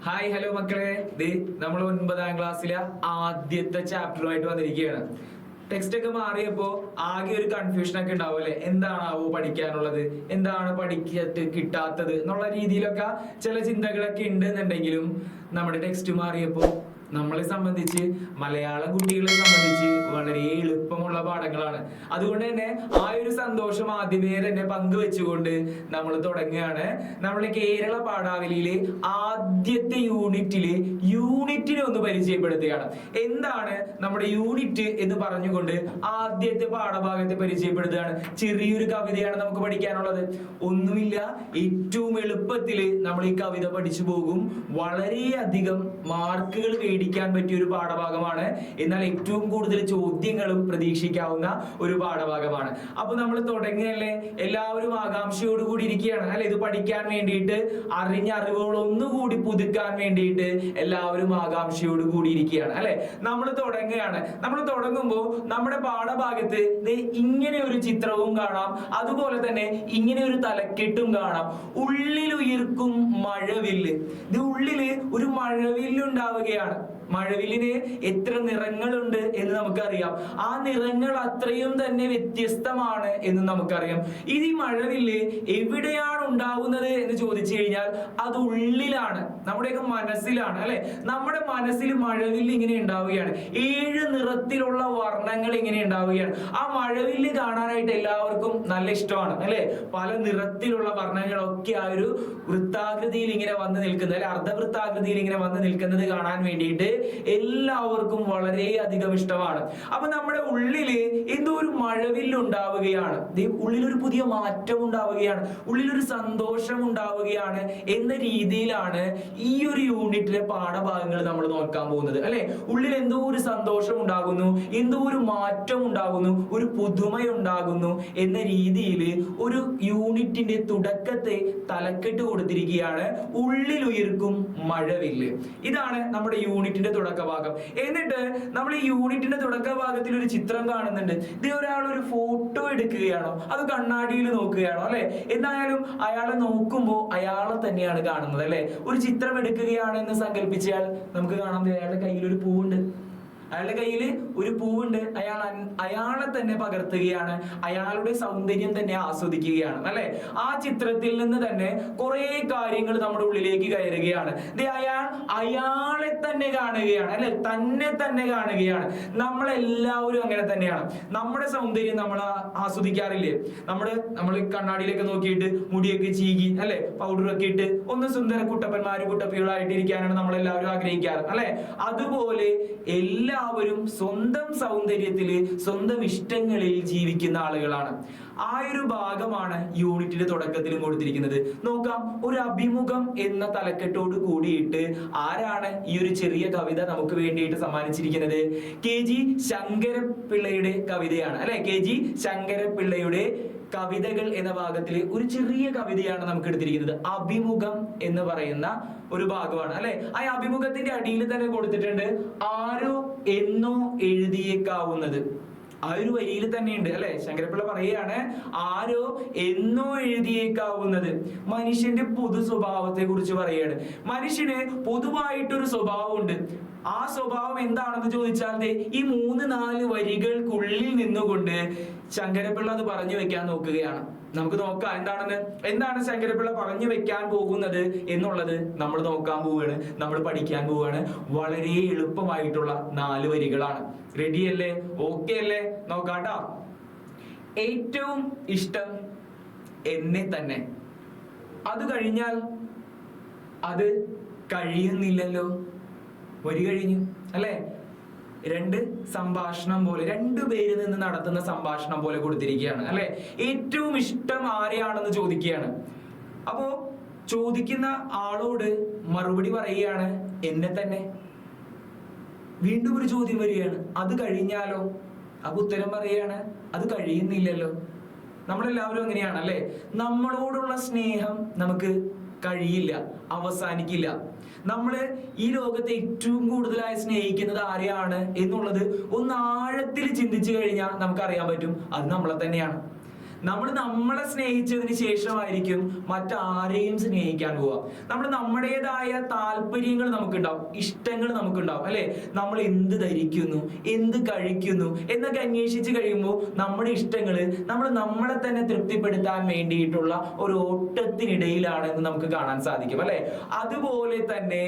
Hi hello മക്കളെ, നമ്മൾ 9ാം ക്ലാസ്സിലെ ആദ്യത്തെ ചാപ്റ്ററുമായിട്ട് വന്നിരിക്കുകയാണ്. ടെക്സ്റ്റ് ഒക്കെ മാറിയപ്പോ ആകെ ഒരു കൺഫ്യൂഷൻ ഒക്കെ ഉണ്ടാവും അല്ലെ, എന്താണാവോ പഠിക്കാനുള്ളത്, എന്താണ് പഠിക്കത്ത് കിട്ടാത്തത് എന്നുള്ള രീതിയിലൊക്കെ ചില ചിന്തകളൊക്കെ ഉണ്ട് എന്നുണ്ടെങ്കിലും നമ്മുടെ ടെക്സ്റ്റ് മാറിയപ്പോ നമ്മളെ സംബന്ധിച്ച്, മലയാളം കുട്ടികളെ സംബന്ധിച്ച് വളരെ എളുപ്പമുള്ള പാഠങ്ങളാണ്. അതുകൊണ്ട് തന്നെ ആ ഒരു സന്തോഷം ആദ്യമേ തന്നെ പങ്കുവെച്ചുകൊണ്ട് നമ്മൾ തുടങ്ങുകയാണ്. നമ്മുടെ കേരള പാഠാവലിയിലെ ആദ്യത്തെ യൂണിറ്റിനെ ഒന്ന് പരിചയപ്പെടുത്തുകയാണ്. എന്താണ് നമ്മുടെ യൂണിറ്റ് എന്ന് പറഞ്ഞുകൊണ്ട് ആദ്യത്തെ പാഠഭാഗത്തെ പരിചയപ്പെടുത്തുകയാണ്. ചെറിയൊരു കവിതയാണ് നമുക്ക് പഠിക്കാനുള്ളത്. ഒന്നുമില്ല, ഏറ്റവും എളുപ്പത്തില് നമ്മൾ ഈ കവിത പഠിച്ചു പോകും. വളരെയധികം മാർക്കുകൾ ക്കാൻ പറ്റിയ ഒരു പാഠഭാഗമാണ്. എന്നാൽ ഏറ്റവും കൂടുതൽ ചോദ്യങ്ങളും പ്രതീക്ഷിക്കാവുന്ന ഒരു പാഠഭാഗമാണ്. അപ്പൊ നമ്മൾ തുടങ്ങിയല്ലേ, എല്ലാവരും ആകാംക്ഷയോടുകൂടി ഇരിക്കുകയാണ് അല്ലെ. ഇത് പഠിക്കാൻ വേണ്ടിയിട്ട്, അറിഞ്ഞ അറിവുകൾ ഒന്നുകൂടി പുതുക്കാൻ വേണ്ടിയിട്ട് എല്ലാവരും ആകാംക്ഷയോട് കൂടി ഇരിക്കുകയാണ് അല്ലെ. നമ്മൾ തുടങ്ങുകയാണ്. നമ്മൾ തുടങ്ങുമ്പോൾ നമ്മുടെ പാഠഭാഗത്ത് ഇങ്ങനെ ഒരു ചിത്രവും കാണാം, അതുപോലെ തന്നെ ഇങ്ങനെ ഒരു തലക്കെട്ടും കാണാം. ഉള്ളിലുയിർക്കും മഴവില്ല്. ഇത് ഉള്ളില് ഒരു മഴവില്ലുണ്ടാവുകയാണ്. മഴവില്ലിന് എത്ര നിറങ്ങളുണ്ട് എന്ന് നമുക്കറിയാം. ആ നിറങ്ങൾ അത്രയും തന്നെ വ്യത്യസ്തമാണ് എന്ന് നമുക്കറിയാം. ഈ മഴവില്ല് എവിടെയാണ് ഉണ്ടാവുന്നത് എന്ന് ചോദിച്ചു കഴിഞ്ഞാൽ അത് ഉള്ളിലാണ്, നമ്മുടെയൊക്കെ മനസ്സിലാണ് അല്ലെ. നമ്മുടെ മനസ്സിൽ മഴവില്ല് ഇങ്ങനെ ഉണ്ടാവുകയാണ്. 7 നിറത്തിലുള്ള വർണ്ണങ്ങൾ ഇങ്ങനെ ഉണ്ടാവുകയാണ്. ആ മഴവില്ല് കാണാനായിട്ട് എല്ലാവർക്കും നല്ല ഇഷ്ടമാണ് അല്ലെ. പല നിറത്തിലുള്ള വർണ്ണങ്ങളൊക്കെ ആ ഒരു വൃത്താകൃതിയിൽ ഇങ്ങനെ വന്ന് നിൽക്കുന്നത് അല്ലെ, അർദ്ധവൃത്താകൃതിയിൽ ഇങ്ങനെ വന്ന് നിൽക്കുന്നത് കാണാൻ വേണ്ടിയിട്ട് എല്ലാവർക്കും വളരെയധികം ഇഷ്ടമാണ്. അപ്പൊ നമ്മുടെ ഉള്ളില് എന്തോ ഒരു മഴവില്ല് ഉണ്ടാവുകയാണ്, ഉള്ളിലൊരു പുതിയ മാറ്റം ഉണ്ടാവുകയാണ്, ഉള്ളിലൊരു സന്തോഷം ഉണ്ടാവുകയാണ് എന്ന രീതിയിലാണ് ഈ ഒരു യൂണിറ്റിലെ പാഠഭാഗങ്ങൾ നമ്മൾ നോക്കാൻ പോകുന്നത് അല്ലെ. ഉള്ളിൽ എന്തോ ഒരു സന്തോഷം ഉണ്ടാകുന്നു, എന്തോ ഒരു മാറ്റം ഉണ്ടാകുന്നു, ഒരു പുതുമയുണ്ടാകുന്നു എന്ന രീതിയിൽ ഒരു യൂണിറ്റിന്റെ തുടക്കത്തെ തലക്കെട്ട് കൊടുത്തിരിക്കുകയാണ്, ഉള്ളിലുയിർക്കും മഴവില്ല്. ഇതാണ് നമ്മുടെ യൂണിറ്റിന്റെ തുടക്കഭാഗം. എന്നിട്ട് നമ്മൾ ഈ യൂണിറ്റിന്റെ തുടക്കഭാഗത്തിൽ ഒരു ചിത്രം കാണുന്നുണ്ട്. ഇത് ഒരാൾ ഒരു ഫോട്ടോ എടുക്കുകയാണോ അത് കണ്ണാടിയിൽ നോക്കുകയാണോ അല്ലെ. എന്തായാലും അയാളെ നോക്കുമ്പോൾ അയാളെ തന്നെയാണ് കാണുന്നത് അല്ലെ. ഒരു ചിത്രം എടുക്കുകയാണെന്ന് സങ്കല്പിച്ചാൽ നമുക്ക് കാണാം, അയാളുടെ കയ്യിൽ ഒരു പൂവുണ്ട്. അയാളുടെ കയ്യിൽ ഒരു പൂവുണ്ട്. അയാളെ തന്നെ പകർത്തുകയാണ്, അയാളുടെ സൗന്ദര്യം തന്നെ ആസ്വദിക്കുകയാണ് അല്ലെ. ആ ചിത്രത്തിൽ നിന്ന് തന്നെ കുറെ കാര്യങ്ങൾ നമ്മുടെ ഉള്ളിലേക്ക് കയറുകയാണ്. അയാളെ തന്നെ കാണുകയാണ് അല്ലെ, തന്നെ കാണുകയാണ്. നമ്മളെല്ലാവരും അങ്ങനെ തന്നെയാണ്. നമ്മുടെ സൗന്ദര്യം നമ്മൾ ആസ്വദിക്കാറില്ലേ? നമ്മൾ കണ്ണാടിയിലൊക്കെ നോക്കിയിട്ട് മുടിയൊക്കെ ചീകി അല്ലെ, പൗഡറൊക്കെ ഇട്ട് ഒന്ന് സുന്ദര കുട്ടപ്പികളായിട്ട് ഇരിക്കാനാണ് നമ്മളെല്ലാവരും ആഗ്രഹിക്കാറ് അല്ലെ. അതുപോലെ എല്ലാവരും സ്വന്തം സൗന്ദര്യത്തില്, സ്വന്തം ഇഷ്ടങ്ങളിൽ ജീവിക്കുന്ന ആളുകളാണ്. ആ ഒരു ഭാഗമാണ് യൂണിറ്റിന്റെ തുടക്കത്തിലും കൊടുത്തിരിക്കുന്നത്. നോക്കാം, ഒരു അഭിമുഖം എന്ന തലക്കെട്ടോട് കൂടിയിട്ട് ആരാണ് ഈ ഒരു ചെറിയ കവിത നമുക്ക് വേണ്ടിയിട്ട് സമ്മാനിച്ചിരിക്കുന്നത്? KG ശങ്കരപ്പിള്ളയുടെ കവിതയാണ് അല്ലെ. KG ശങ്കരപ്പിള്ളയുടെ കവിതകൾ എന്ന ഭാഗത്തില് ഒരു ചെറിയ കവിതയാണ് നമുക്ക് എടുത്തിരിക്കുന്നത്. അഭിമുഖം എന്ന് പറയുന്ന ഒരു ഭാഗമാണ് അല്ലെ. ആ അഭിമുഖത്തിന്റെ അടിയിൽ തന്നെ കൊടുത്തിട്ടുണ്ട്, ആരോ എന്നോ എഴുതിയേക്കാവുന്നത്. ആ ഒരു വരിയിൽ തന്നെയുണ്ട് അല്ലെ. ശങ്കരപ്പിള്ള പറയുകയാണ്, ആരോ എന്നോ എഴുതിയേക്കാവുന്നത്. മനുഷ്യന്റെ പൊതു സ്വഭാവത്തെ കുറിച്ച് പറയുകയാണ്. മനുഷ്യന് പൊതുവായിട്ടൊരു സ്വഭാവമുണ്ട്. ആ സ്വഭാവം എന്താണെന്ന് ചോദിച്ചാൽ ഈ 3-4 വരികൾക്കുള്ളിൽ നിന്നുകൊണ്ട് ശങ്കരപ്പിള്ള അത് പറഞ്ഞു വെക്കാൻ നോക്കുകയാണ്. നമുക്ക് നോക്കാം എന്താണ് ശങ്കരപ്പിള്ള പറഞ്ഞു വെക്കാൻ പോകുന്നത് എന്നുള്ളത് നമ്മൾ നോക്കാൻ പോവുകയാണ്, നമ്മൾ പഠിക്കാൻ പോവുകയാണ്. വളരെ എളുപ്പമായിട്ടുള്ള 4 വരികളാണ്. റെഡി അല്ലേ? ഓക്കെ അല്ലേ? നോക്കാട്ടോ. ഏറ്റവും ഇഷ്ടം എന്നെ തന്നെ, അത് കഴിഞ്ഞാൽ അത് കഴിയുന്നില്ലല്ലോ. വരി കഴിഞ്ഞു അല്ലെ. 2 സംഭാഷണം പോലെ, 2 പേരിൽ നിന്ന് നടത്തുന്ന സംഭാഷണം പോലെ കൊടുത്തിരിക്കുകയാണ് അല്ലെ. ഏറ്റവും ഇഷ്ടം ആരെയാണെന്ന് ചോദിക്കുകയാണ്. അപ്പോ ചോദിക്കുന്ന ആളോട് മറുപടി പറയുകയാണ്, എന്നെ തന്നെ. വീണ്ടും ഒരു ചോദ്യം വരികയാണ്, അത് കഴിഞ്ഞാലോ? അപ്പൊ ഉത്തരം പറയുകയാണ്, അത് കഴിയുന്നില്ലല്ലോ. നമ്മളെല്ലാവരും അങ്ങനെയാണ് അല്ലെ. നമ്മളോടുള്ള സ്നേഹം നമുക്ക് കഴിയില്ല, അവസാനിക്കില്ല. നമ്മള് ഈ ലോകത്തെ ഏറ്റവും കൂടുതലായി സ്നേഹിക്കുന്നത് ആരെയാണ് എന്നുള്ളത് ഒന്ന് ആഴത്തിൽ ചിന്തിച്ചു കഴിഞ്ഞാൽ നമുക്കറിയാൻ പറ്റും, അത് നമ്മളെ തന്നെയാണ്. നമ്മൾ നമ്മളെ സ്നേഹിച്ചതിന് ശേഷമായിരിക്കും മറ്റാരെയും സ്നേഹിക്കാൻ പോവുക. നമ്മൾ നമ്മുടേതായ താല്പര്യങ്ങൾ നമുക്കുണ്ടാവും, ഇഷ്ടങ്ങൾ നമുക്കുണ്ടാവും അല്ലെ. നമ്മൾ എന്ത് ധരിക്കുന്നു, എന്ത് കഴിക്കുന്നു എന്നൊക്കെ അന്വേഷിച്ച് കഴിയുമ്പോൾ നമ്മുടെ ഇഷ്ടങ്ങള് നമ്മൾ നമ്മളെ തന്നെ തൃപ്തിപ്പെടുത്താൻ വേണ്ടിയിട്ടുള്ള ഒരു ഓട്ടത്തിനിടയിലാണ് എന്ന് നമുക്ക് കാണാൻ സാധിക്കും അല്ലെ. അതുപോലെ തന്നെ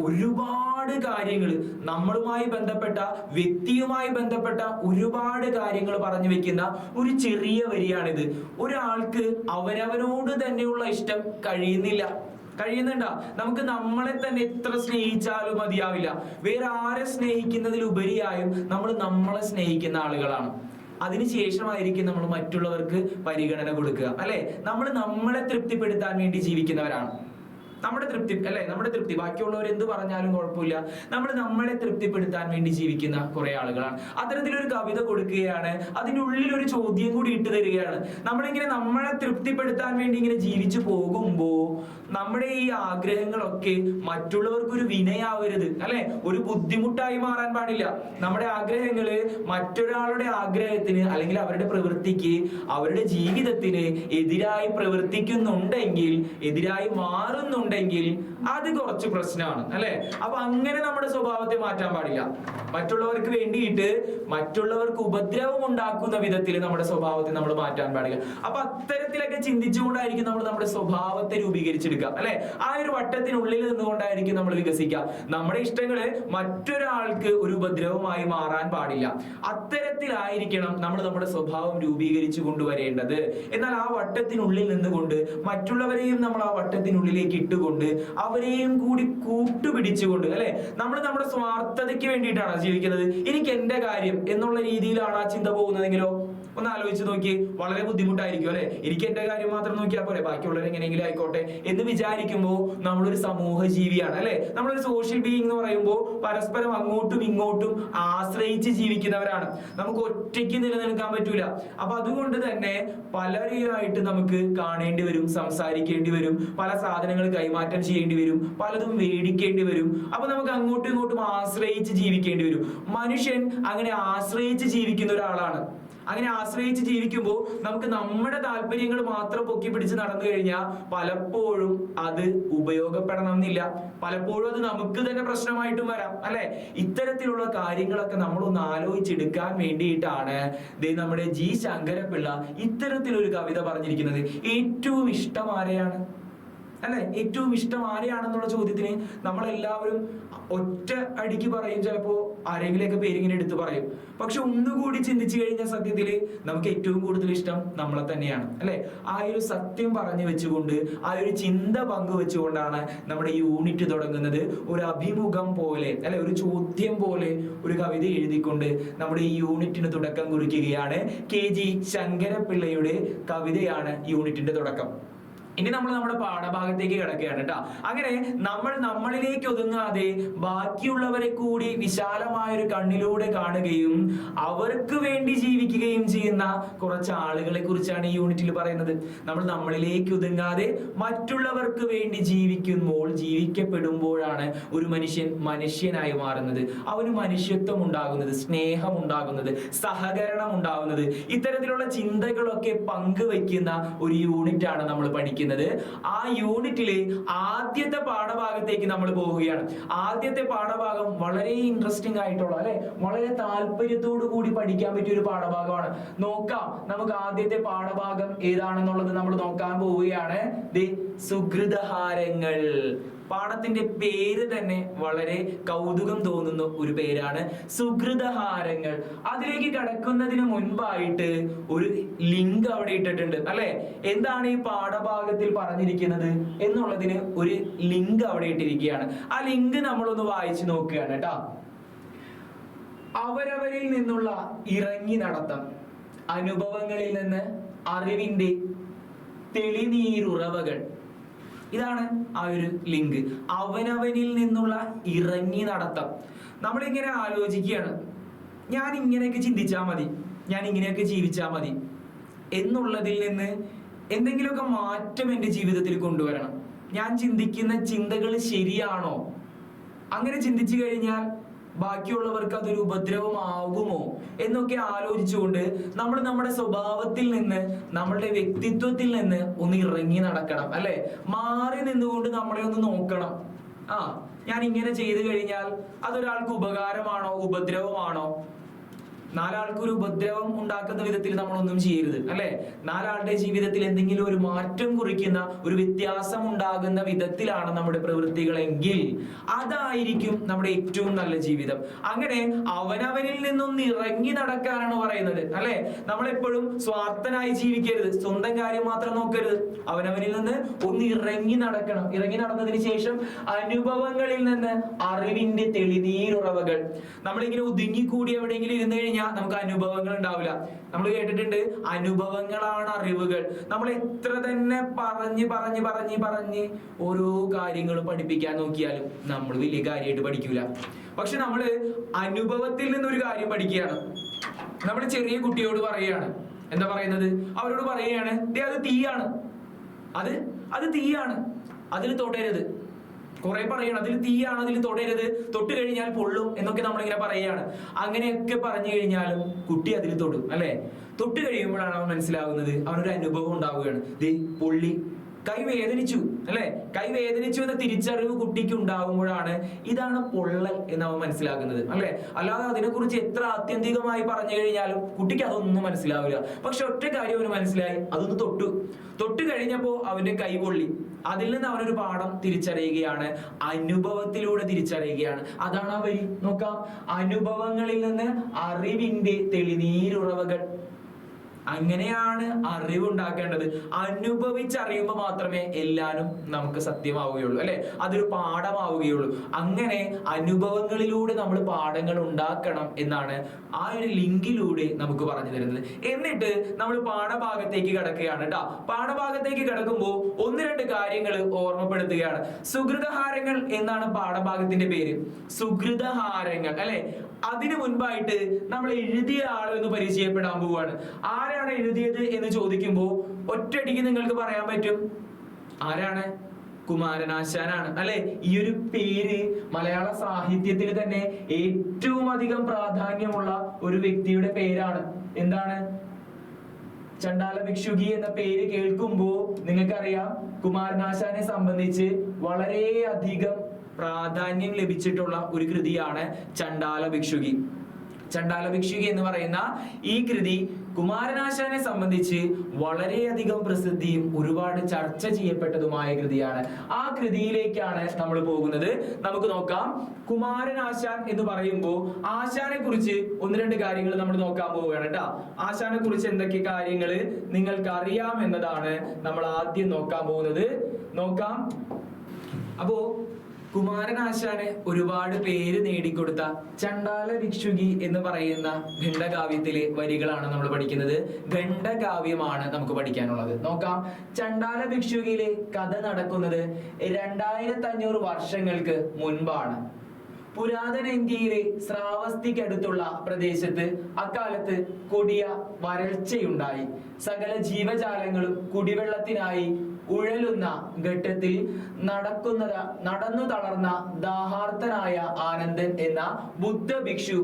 ഒരുപാട് കാര്യങ്ങൾ നമ്മളുമായി ബന്ധപ്പെട്ട, വ്യക്തിയുമായി ബന്ധപ്പെട്ട ഒരുപാട് കാര്യങ്ങൾ പറഞ്ഞു വെക്കുന്ന ഒരു ചെറിയ വരിയാണിത്. ഒരാൾക്ക് അവനവനോട് തന്നെയുള്ള ഇഷ്ടം കഴിയുന്നുണ്ടാ. നമുക്ക് നമ്മളെ തന്നെ എത്ര സ്നേഹിച്ചാലും മതിയാവില്ല. വേറെ ആരെ സ്നേഹിക്കുന്നതിൽ ഉപരിയായും നമ്മൾ നമ്മളെ സ്നേഹിക്കുന്ന ആളുകളാണ്. അതിനുശേഷമായിരിക്കും നമ്മൾ മറ്റുള്ളവർക്ക് പരിഗണന കൊടുക്കുക അല്ലെ. നമ്മൾ നമ്മളെ തൃപ്തിപ്പെടുത്താൻ വേണ്ടി ജീവിക്കുന്നവരാണ്. നമ്മുടെ തൃപ്തി ബാക്കിയുള്ളവർ എന്ത് പറഞ്ഞാലും കുഴപ്പമില്ല, നമ്മൾ നമ്മളെ തൃപ്തിപ്പെടുത്താൻ വേണ്ടി ജീവിക്കുന്ന കുറെ ആളുകളാണ്. അത്തരത്തിലൊരു കവിത കൊടുക്കുകയാണ്, അതിൻ്റെ ഉള്ളിൽ ഒരു ചോദ്യം കൂടി ഇട്ട് തരികയാണ്. നമ്മളിങ്ങനെ നമ്മളെ തൃപ്തിപ്പെടുത്താൻ വേണ്ടി ഇങ്ങനെ ജീവിച്ചു പോകുമ്പോ നമ്മുടെ ഈ ആഗ്രഹങ്ങളൊക്കെ മറ്റുള്ളവർക്കൊരു വിനയാവരുത് അല്ലെ, ഒരു ബുദ്ധിമുട്ടായി മാറാൻ പാടില്ല. നമ്മുടെ ആഗ്രഹങ്ങള് മറ്റൊരാളുടെ ആഗ്രഹത്തിന് അല്ലെങ്കിൽ അവരുടെ പ്രവൃത്തിക്ക്, അവരുടെ ജീവിതത്തിന് എതിരായി പ്രവർത്തിക്കുന്നുണ്ടെങ്കിൽ, എതിരായി മാറുന്നുണ്ടെങ്കിൽ അത് കുറച്ച് പ്രശ്നമാണ് അല്ലെ. അപ്പൊ അങ്ങനെ നമ്മുടെ സ്വഭാവത്തെ മാറ്റാൻ പാടില്ല. മറ്റുള്ളവർക്ക് വേണ്ടിയിട്ട് മറ്റുള്ളവർക്ക് ഉപദ്രവം ഉണ്ടാക്കുന്ന വിധത്തിൽ നമ്മുടെ സ്വഭാവത്തെ നമ്മൾ മാറ്റാൻ പാടില്ല. അപ്പൊ അത്തരത്തിലൊക്കെ ചിന്തിച്ചുകൊണ്ടായിരിക്കും നമ്മൾ നമ്മുടെ സ്വഭാവത്തെ രൂപീകരിച്ചെടുക്കുക അല്ലെ. ആ ഒരു വട്ടത്തിനുള്ളിൽ നിന്നുകൊണ്ടായിരിക്കും നമ്മൾ വികസിക്കുക. നമ്മുടെ ഇഷ്ടങ്ങള് മറ്റൊരാൾക്ക് ഒരു ഉപദ്രവമായി മാറാൻ പാടില്ല. അത്തരത്തിലായിരിക്കണം നമ്മൾ നമ്മുടെ സ്വഭാവം രൂപീകരിച്ചു കൊണ്ടുവരേണ്ടത്. എന്നാൽ ആ വട്ടത്തിനുള്ളിൽ നിന്നുകൊണ്ട് മറ്റുള്ളവരെയും നമ്മൾ ആ വട്ടത്തിനുള്ളിലേക്ക് ഇട്ടുകൊണ്ട് അവരെയും കൂടി കൂട്ടുപിടിച്ചുകൊണ്ട് അല്ലെ, നമ്മൾ നമ്മുടെ സ്വാർത്ഥതയ്ക്ക് വേണ്ടിയിട്ടാണ് ജീവിക്കുന്നത്. എനിക്ക് എന്റെ കാര്യം എന്നുള്ള രീതിയിലാണ് ആ ചിന്ത പോകുന്നതെങ്കിലോ ഒന്ന് ആലോചിച്ച് നോക്കി, വളരെ ബുദ്ധിമുട്ടായിരിക്കും അല്ലെ. എനിക്ക് എന്റെ കാര്യം മാത്രം നോക്കിയാൽ പോരെ, ബാക്കിയുള്ളവർ എങ്ങനെയെങ്കിലും ആയിക്കോട്ടെ എന്ന് വിചാരിക്കുമ്പോൾ നമ്മളൊരു സമൂഹ ജീവിയാണ് അല്ലെ. നമ്മളൊരു സോഷ്യൽ ബീയിങ് എന്ന് പറയുമ്പോൾ പരസ്പരം അങ്ങോട്ടും ഇങ്ങോട്ടും ആശ്രയിച്ച് ജീവിക്കുന്നവരാണ്. നമുക്ക് ഒറ്റയ്ക്ക് നിലനിൽക്കാൻ പറ്റൂല. അപ്പൊ അതുകൊണ്ട് തന്നെ പലരെയായിട്ട് നമുക്ക് കാണേണ്ടി വരും, സംസാരിക്കേണ്ടി വരും, പല സാധനങ്ങൾ കൈമാറ്റം ചെയ്യേണ്ടി വരും, പലതും മേടിക്കേണ്ടി വരും. അപ്പൊ നമുക്ക് അങ്ങോട്ടും ഇങ്ങോട്ടും ആശ്രയിച്ച് ജീവിക്കേണ്ടി വരും. മനുഷ്യൻ അങ്ങനെ ആശ്രയിച്ച് ജീവിക്കുന്ന ഒരാളാണ്. അങ്ങനെ ആശ്രയിച്ച് ജീവിക്കുമ്പോൾ നമുക്ക് നമ്മുടെ താല്പര്യങ്ങൾ മാത്രം പൊക്കി പിടിച്ച് നടന്നു കഴിഞ്ഞാൽ പലപ്പോഴും അത് ഉപയോഗപ്പെടണം എന്നില്ല. പലപ്പോഴും അത് നമുക്ക് തന്നെ പ്രശ്നമായിട്ടും വരാം അല്ലെ. ഇത്തരത്തിലുള്ള കാര്യങ്ങളൊക്കെ നമ്മളൊന്ന് ആലോചിച്ചെടുക്കാൻ വേണ്ടിയിട്ടാണ് നമ്മുടെ ജി ശങ്കരപ്പിള്ള ഇത്തരത്തിലൊരു കവിത പറഞ്ഞിരിക്കുന്നത്. ഏറ്റവും ഇഷ്ടം ആരെയാണ് അല്ലെ, ഏറ്റവും ഇഷ്ടം ആരെയാണെന്നുള്ള ചോദ്യത്തിന് നമ്മളെല്ലാവരും ഒറ്റ അടിക്ക് പറയും, ചിലപ്പോ ആരെങ്കിലുമൊക്കെ പേരിങ്ങനെ എടുത്ത് പറയും. പക്ഷെ ഒന്നുകൂടി ചിന്തിച്ചു കഴിഞ്ഞാൽ സത്യത്തില് നമുക്ക് ഏറ്റവും കൂടുതൽ ഇഷ്ടം നമ്മളെ തന്നെയാണ് അല്ലെ. ആ ഒരു സത്യം പറഞ്ഞു വെച്ചുകൊണ്ട്, ആ ഒരു ചിന്ത പങ്കുവെച്ചുകൊണ്ടാണ് നമ്മുടെ യൂണിറ്റ് തുടങ്ങുന്നത്. ഒരു അഭിമുഖം പോലെ അല്ലെ, ഒരു ചോദ്യം പോലെ ഒരു കവിത എഴുതിക്കൊണ്ട് നമ്മുടെ ഈ യൂണിറ്റിന് തുടക്കം കുറിക്കുകയാണ്. KG ശങ്കരപ്പിള്ളയുടെ കവിതയാണ് യൂണിറ്റിന്റെ തുടക്കം. ഇനി നമ്മൾ നമ്മുടെ പാഠഭാഗത്തേക്ക് കിടക്കുകയാണ് കേട്ടോ. അങ്ങനെ നമ്മൾ നമ്മളിലേക്ക് ഒതുങ്ങാതെ ബാക്കിയുള്ളവരെ കൂടി വിശാലമായ ഒരു കണ്ണിലൂടെ കാണുകയും അവർക്ക് വേണ്ടി ജീവിക്കുകയും ചെയ്യുന്ന കുറച്ച് ആളുകളെ കുറിച്ചാണ് ഈ യൂണിറ്റിൽ പറയുന്നത്. നമ്മൾ നമ്മളിലേക്ക് ഒതുങ്ങാതെ മറ്റുള്ളവർക്ക് വേണ്ടി ജീവിക്കപ്പെടുമ്പോഴാണ് ഒരു മനുഷ്യൻ മനുഷ്യനായി മാറുന്നത്. അവന് മനുഷ്യത്വം ഉണ്ടാകുന്നത്, സ്നേഹം ഉണ്ടാകുന്നത്, സഹകരണം ഉണ്ടാകുന്നത്. ഇത്തരത്തിലുള്ള ചിന്തകളൊക്കെ പങ്കുവെക്കുന്ന ഒരു യൂണിറ്റ് ആണ് നമ്മൾ പഠിക്കുന്നത്. ആ യൂണിറ്റിലെ ആദ്യത്തെ പാഠഭാഗത്തേക്ക് നമ്മൾ പോവുകയാണ്. ആദ്യത്തെ പാഠഭാഗം വളരെ ഇൻട്രസ്റ്റിംഗ് ആയിട്ടുള്ള അല്ലെ, വളരെ താല്പര്യത്തോടു കൂടി പഠിക്കാൻ പറ്റിയ ഒരു പാഠഭാഗമാണ്. നോക്കാം നമുക്ക് ആദ്യത്തെ പാഠഭാഗം ഏതാണെന്നുള്ളത് നമ്മൾ നോക്കാൻ പോവുകയാണ്. സുഹൃതഹാരങ്ങൾ. പാഠത്തിന്റെ പേര് തന്നെ വളരെ കൗതുകം തോന്നുന്ന ഒരു പേരാണ്, സുഹൃതഹാരങ്ങൾ. അതിലേക്ക് കടക്കുന്നതിന് മുൻപായിട്ട് ഒരു ലിങ്ക് അവിടെ ഇട്ടിട്ടുണ്ട് അല്ലെ. എന്താണ് ഈ പാഠഭാഗത്തിൽ പറഞ്ഞിരിക്കുന്നത് എന്നുള്ളതിന് ഒരു ലിങ്ക് അവിടെ ഇട്ടിരിക്കുകയാണ്. ആ ലിങ്ക് നമ്മളൊന്ന് വായിച്ചു നോക്കുകയാണ് കേട്ടോ. അവരവരിൽ നിന്നുള്ള ഇറങ്ങി നടത്തം, അനുഭവങ്ങളിൽ നിന്ന് അറിവിന്റെ തെളിനീരുറവകൾ. ഇതാണ് ആ ഒരു ലിങ്ക്. അവനവനിൽ നിന്നുള്ള ഇറങ്ങി നടത്തം. നമ്മളിങ്ങനെ ആലോചിക്കുകയാണ്, ഞാൻ ഇങ്ങനെയൊക്കെ ചിന്തിച്ചാൽ മതി, ഞാൻ ഇങ്ങനെയൊക്കെ ജീവിച്ചാൽ മതി എന്നുള്ളതിൽ നിന്ന് എന്തെങ്കിലുമൊക്കെ മാറ്റം എൻ്റെ ജീവിതത്തിൽ കൊണ്ടുവരണം. ഞാൻ ചിന്തിക്കുന്ന ചിന്തകൾ ശരിയാണോ? അങ്ങനെ ചിന്തിച്ചു കഴിഞ്ഞാൽ ബാക്കിയുള്ളവർക്ക് അതൊരു ഉപദ്രവമാകുമോ എന്നൊക്കെ ആലോചിച്ചുകൊണ്ട് നമ്മൾ നമ്മുടെ സ്വഭാവത്തിൽ നിന്ന്, നമ്മളുടെ വ്യക്തിത്വത്തിൽ നിന്ന് ഒന്ന് ഇറങ്ങി നടക്കണം, അല്ലെ? മാറി നിന്നുകൊണ്ട് നമ്മളെ ഒന്ന് നോക്കണം. ഞാൻ ഇങ്ങനെ ചെയ്തു കഴിഞ്ഞാൽ അതൊരാൾക്ക് ഉപകാരമാണോ ഉപദ്രവമാണോ? നാലാൾക്ക് ഒരു ഉപദ്രവം ഉണ്ടാക്കുന്ന വിധത്തിൽ നമ്മളൊന്നും ചെയ്യരുത്, അല്ലെ? നാലാളുടെ ജീവിതത്തിൽ എന്തെങ്കിലും ഒരു മാറ്റം കുറിക്കുന്ന, ഒരു വ്യത്യാസം ഉണ്ടാകുന്ന വിധത്തിലാണ് നമ്മുടെ പ്രവൃത്തികളെങ്കിൽ അതായിരിക്കും നമ്മുടെ ഏറ്റവും നല്ല ജീവിതം. അങ്ങനെ അവനവനിൽ നിന്നൊന്ന് ഇറങ്ങി നടക്കാനാണ് പറയുന്നത്, അല്ലെ? നമ്മളെപ്പോഴും സ്വാർത്ഥനായി ജീവിക്കരുത്, സ്വന്തം കാര്യം മാത്രം നോക്കരുത്. അവനവനിൽ നിന്ന് ഒന്ന് ഇറങ്ങി നടക്കണം. ഇറങ്ങി നടന്നതിന് ശേഷം അനുഭവങ്ങളിൽ നിന്ന് അറിവിന്റെ തെളിനീരുറവകൾ. നമ്മളിങ്ങനെ ഒതുങ്ങിക്കൂടി എവിടെയെങ്കിലും ഇരുന്ന് കഴിഞ്ഞാൽ നമുക്ക് അനുഭവങ്ങൾ ഉണ്ടാവില്ല. നമ്മൾ കേട്ടിട്ടുണ്ട്, അനുഭവങ്ങളാണ് അറിവുകൾ. നമ്മൾ എത്ര തന്നെ പറഞ്ഞ് ഓരോ കാര്യങ്ങളും പഠിപ്പിക്കാൻ നോക്കിയാലും നമ്മൾ വലിയ കാര്യമായിട്ട് പഠിക്കൂല. പക്ഷെ നമ്മള് അനുഭവത്തിൽ നിന്നൊരു കാര്യം പഠിക്കുകയാണ്. നമ്മൾ ചെറിയ കുട്ടിയോട് പറയുകയാണ്, എന്താ പറയുന്നത്? അവരോട് പറയുകയാണ്, അത് തീയാണ്, അത് തീയാണ്, അതിൽ തൊടരുത്. കുറെ പറയണം, അതിൽ തീയാണ്, അതിൽ തൊടരുത്, തൊട്ട് കഴിഞ്ഞാൽ പൊള്ളും എന്നൊക്കെ നമ്മളിങ്ങനെ പറയുകയാണ്. അങ്ങനെയൊക്കെ പറഞ്ഞു കഴിഞ്ഞാലും കുട്ടി അതിൽ തൊടും, അല്ലെ? തൊട്ട് കഴിയുമ്പോഴാണ് അവൻ മനസ്സിലാവുന്നത്, അവനൊരു അനുഭവം ഉണ്ടാവുകയാണ്. ദേ പൊള്ളി, കൈ വേദനിച്ചു, അല്ലെ? കൈ വേദനിച്ചു എന്ന തിരിച്ചറിവ് കുട്ടിക്ക് ഉണ്ടാകുമ്പോഴാണ് ഇതാണ് പൊള്ളൽ എന്ന് അവൻ മനസ്സിലാക്കുന്നത്, അല്ലെ? അല്ലാതെ അതിനെക്കുറിച്ച് എത്ര ആത്യന്തികമായി പറഞ്ഞു കഴിഞ്ഞാലും കുട്ടിക്ക് അതൊന്നും മനസ്സിലാവില്ല. പക്ഷെ ഒറ്റ കാര്യം അവന് മനസ്സിലായി, അതൊന്ന് തൊട്ട് കഴിഞ്ഞപ്പോ അവന്റെ കൈ പൊള്ളി. അതിൽ നിന്ന് അവനൊരു പാഠം തിരിച്ചറിയുകയാണ്, അനുഭവത്തിലൂടെ തിരിച്ചറിയുകയാണ്. അതാണ് ആ വരി. നോക്കാം, അനുഭവങ്ങളിൽ നിന്ന് അറിവിന്റെ തെളിനീരുറവകൾ. അങ്ങനെയാണ് അറിവുണ്ടാക്കേണ്ടത്. അനുഭവിച്ചറിയുമ്പോൾ മാത്രമേ എല്ലാനും നമുക്ക് സത്യമാവുകയുള്ളൂ, അല്ലെ? അതൊരു പാഠമാവുകയുള്ളൂ. അങ്ങനെ അനുഭവങ്ങളിലൂടെ നമ്മൾ പാഠങ്ങൾ ഉണ്ടാക്കണം എന്നാണ് ആ ഒരു ലിങ്കിലൂടെ നമുക്ക് പറഞ്ഞു തരുന്നത്. എന്നിട്ട് നമ്മൾ പാഠഭാഗത്തേക്ക് കിടക്കുകയാണ് കേട്ടോ. പാഠഭാഗത്തേക്ക് കിടക്കുമ്പോൾ ഒന്ന് രണ്ട് കാര്യങ്ങൾ ഓർമ്മപ്പെടുത്തുകയാണ്. സുഹൃതഹാരങ്ങൾ എന്നാണ് പാഠഭാഗത്തിന്റെ പേര്. സുഹൃതഹാരങ്ങൾ, അല്ലെ? അതിനു മുൻപായിട്ട് നമ്മൾ എഴുതിയ ആളെന്ന് പരിചയപ്പെടാൻ പോവുകയാണ്. ആരാണ് എഴുതിയത് എന്ന് ചോദിക്കുമ്പോൾ ഒറ്റയടിക്ക് നിങ്ങൾക്ക് പറയാൻ പറ്റും, ആരാണ്? കുമാരനാശാനാണ്, അല്ലെ? ഈ ഒരു പേര് മലയാള സാഹിത്യത്തിൽ തന്നെ ഏറ്റവും അധികം പ്രാധാന്യമുള്ള ഒരു വ്യക്തിയുടെ പേരാണ്. എന്താണ്? ചണ്ടാല ഭിക്ഷുകി എന്ന പേര് കേൾക്കുമ്പോ നിങ്ങൾക്കറിയാം, കുമാരനാശാനെ സംബന്ധിച്ച് വളരെയധികം പ്രാധാന്യം ലഭിച്ചിട്ടുള്ള ഒരു കൃതിയാണ് ചണ്ടാല ഭിക്ഷുകി. ചണ്ടാല ഭിക്ഷുകി എന്ന് പറയുന്ന ഈ കൃതി കുമാരനാശാനെ സംബന്ധിച്ച് വളരെയധികം പ്രസിദ്ധിയും ഒരുപാട് ചർച്ച ചെയ്യപ്പെട്ടതുമായ കൃതിയാണ്. ആ കൃതിയിലേക്കാണ് നമ്മൾ പോകുന്നത്. നമുക്ക് നോക്കാം. കുമാരനാശാൻ എന്ന് പറയുമ്പോൾ ആശാനെ കുറിച്ച് ഒന്ന് രണ്ട് കാര്യങ്ങൾ നമ്മൾ നോക്കാൻ പോവുകയാണ് കേട്ടോ. ആശാനെ കുറിച്ച് എന്തൊക്കെ കാര്യങ്ങൾ നിങ്ങൾക്ക് അറിയാം എന്നതാണ് നമ്മൾ ആദ്യം നോക്കാൻ പോകുന്നത്. നോക്കാം. അപ്പോ കുമാരനാശാന് ഒരുപാട് പേര് നേടിക്കൊടുത്ത ചണ്ടാല ഭിക്ഷുകി എന്ന് പറയുന്ന ഖണ്ഡകാവ്യത്തിലെ വരികളാണ് നമ്മൾ പഠിക്കുന്നത്. ഖണ്ഡകാവ്യമാണ് നമുക്ക് പഠിക്കാനുള്ളത്. നോക്കാം. ചണ്ടാല ഭിക്ഷുകിയിലെ കഥ നടക്കുന്നത് 2500 വർഷങ്ങൾക്ക് മുൻപാണ്. പുരാതന ഇന്ത്യയിലെ ശ്രാവസ്തിക്കടുത്തുള്ള പ്രദേശത്ത് അക്കാലത്ത് കൊടിയ വരൾച്ചയുണ്ടായി. സകല ജീവജാലങ്ങളും കുടിവെള്ളത്തിനായി ഉഴലുന്ന ഘട്ടത്തിൽ നടന്നു തളർന്ന ദാഹാർത്തനായ ആനന്ദൻ എന്ന ബുദ്ധ ഭിക്ഷു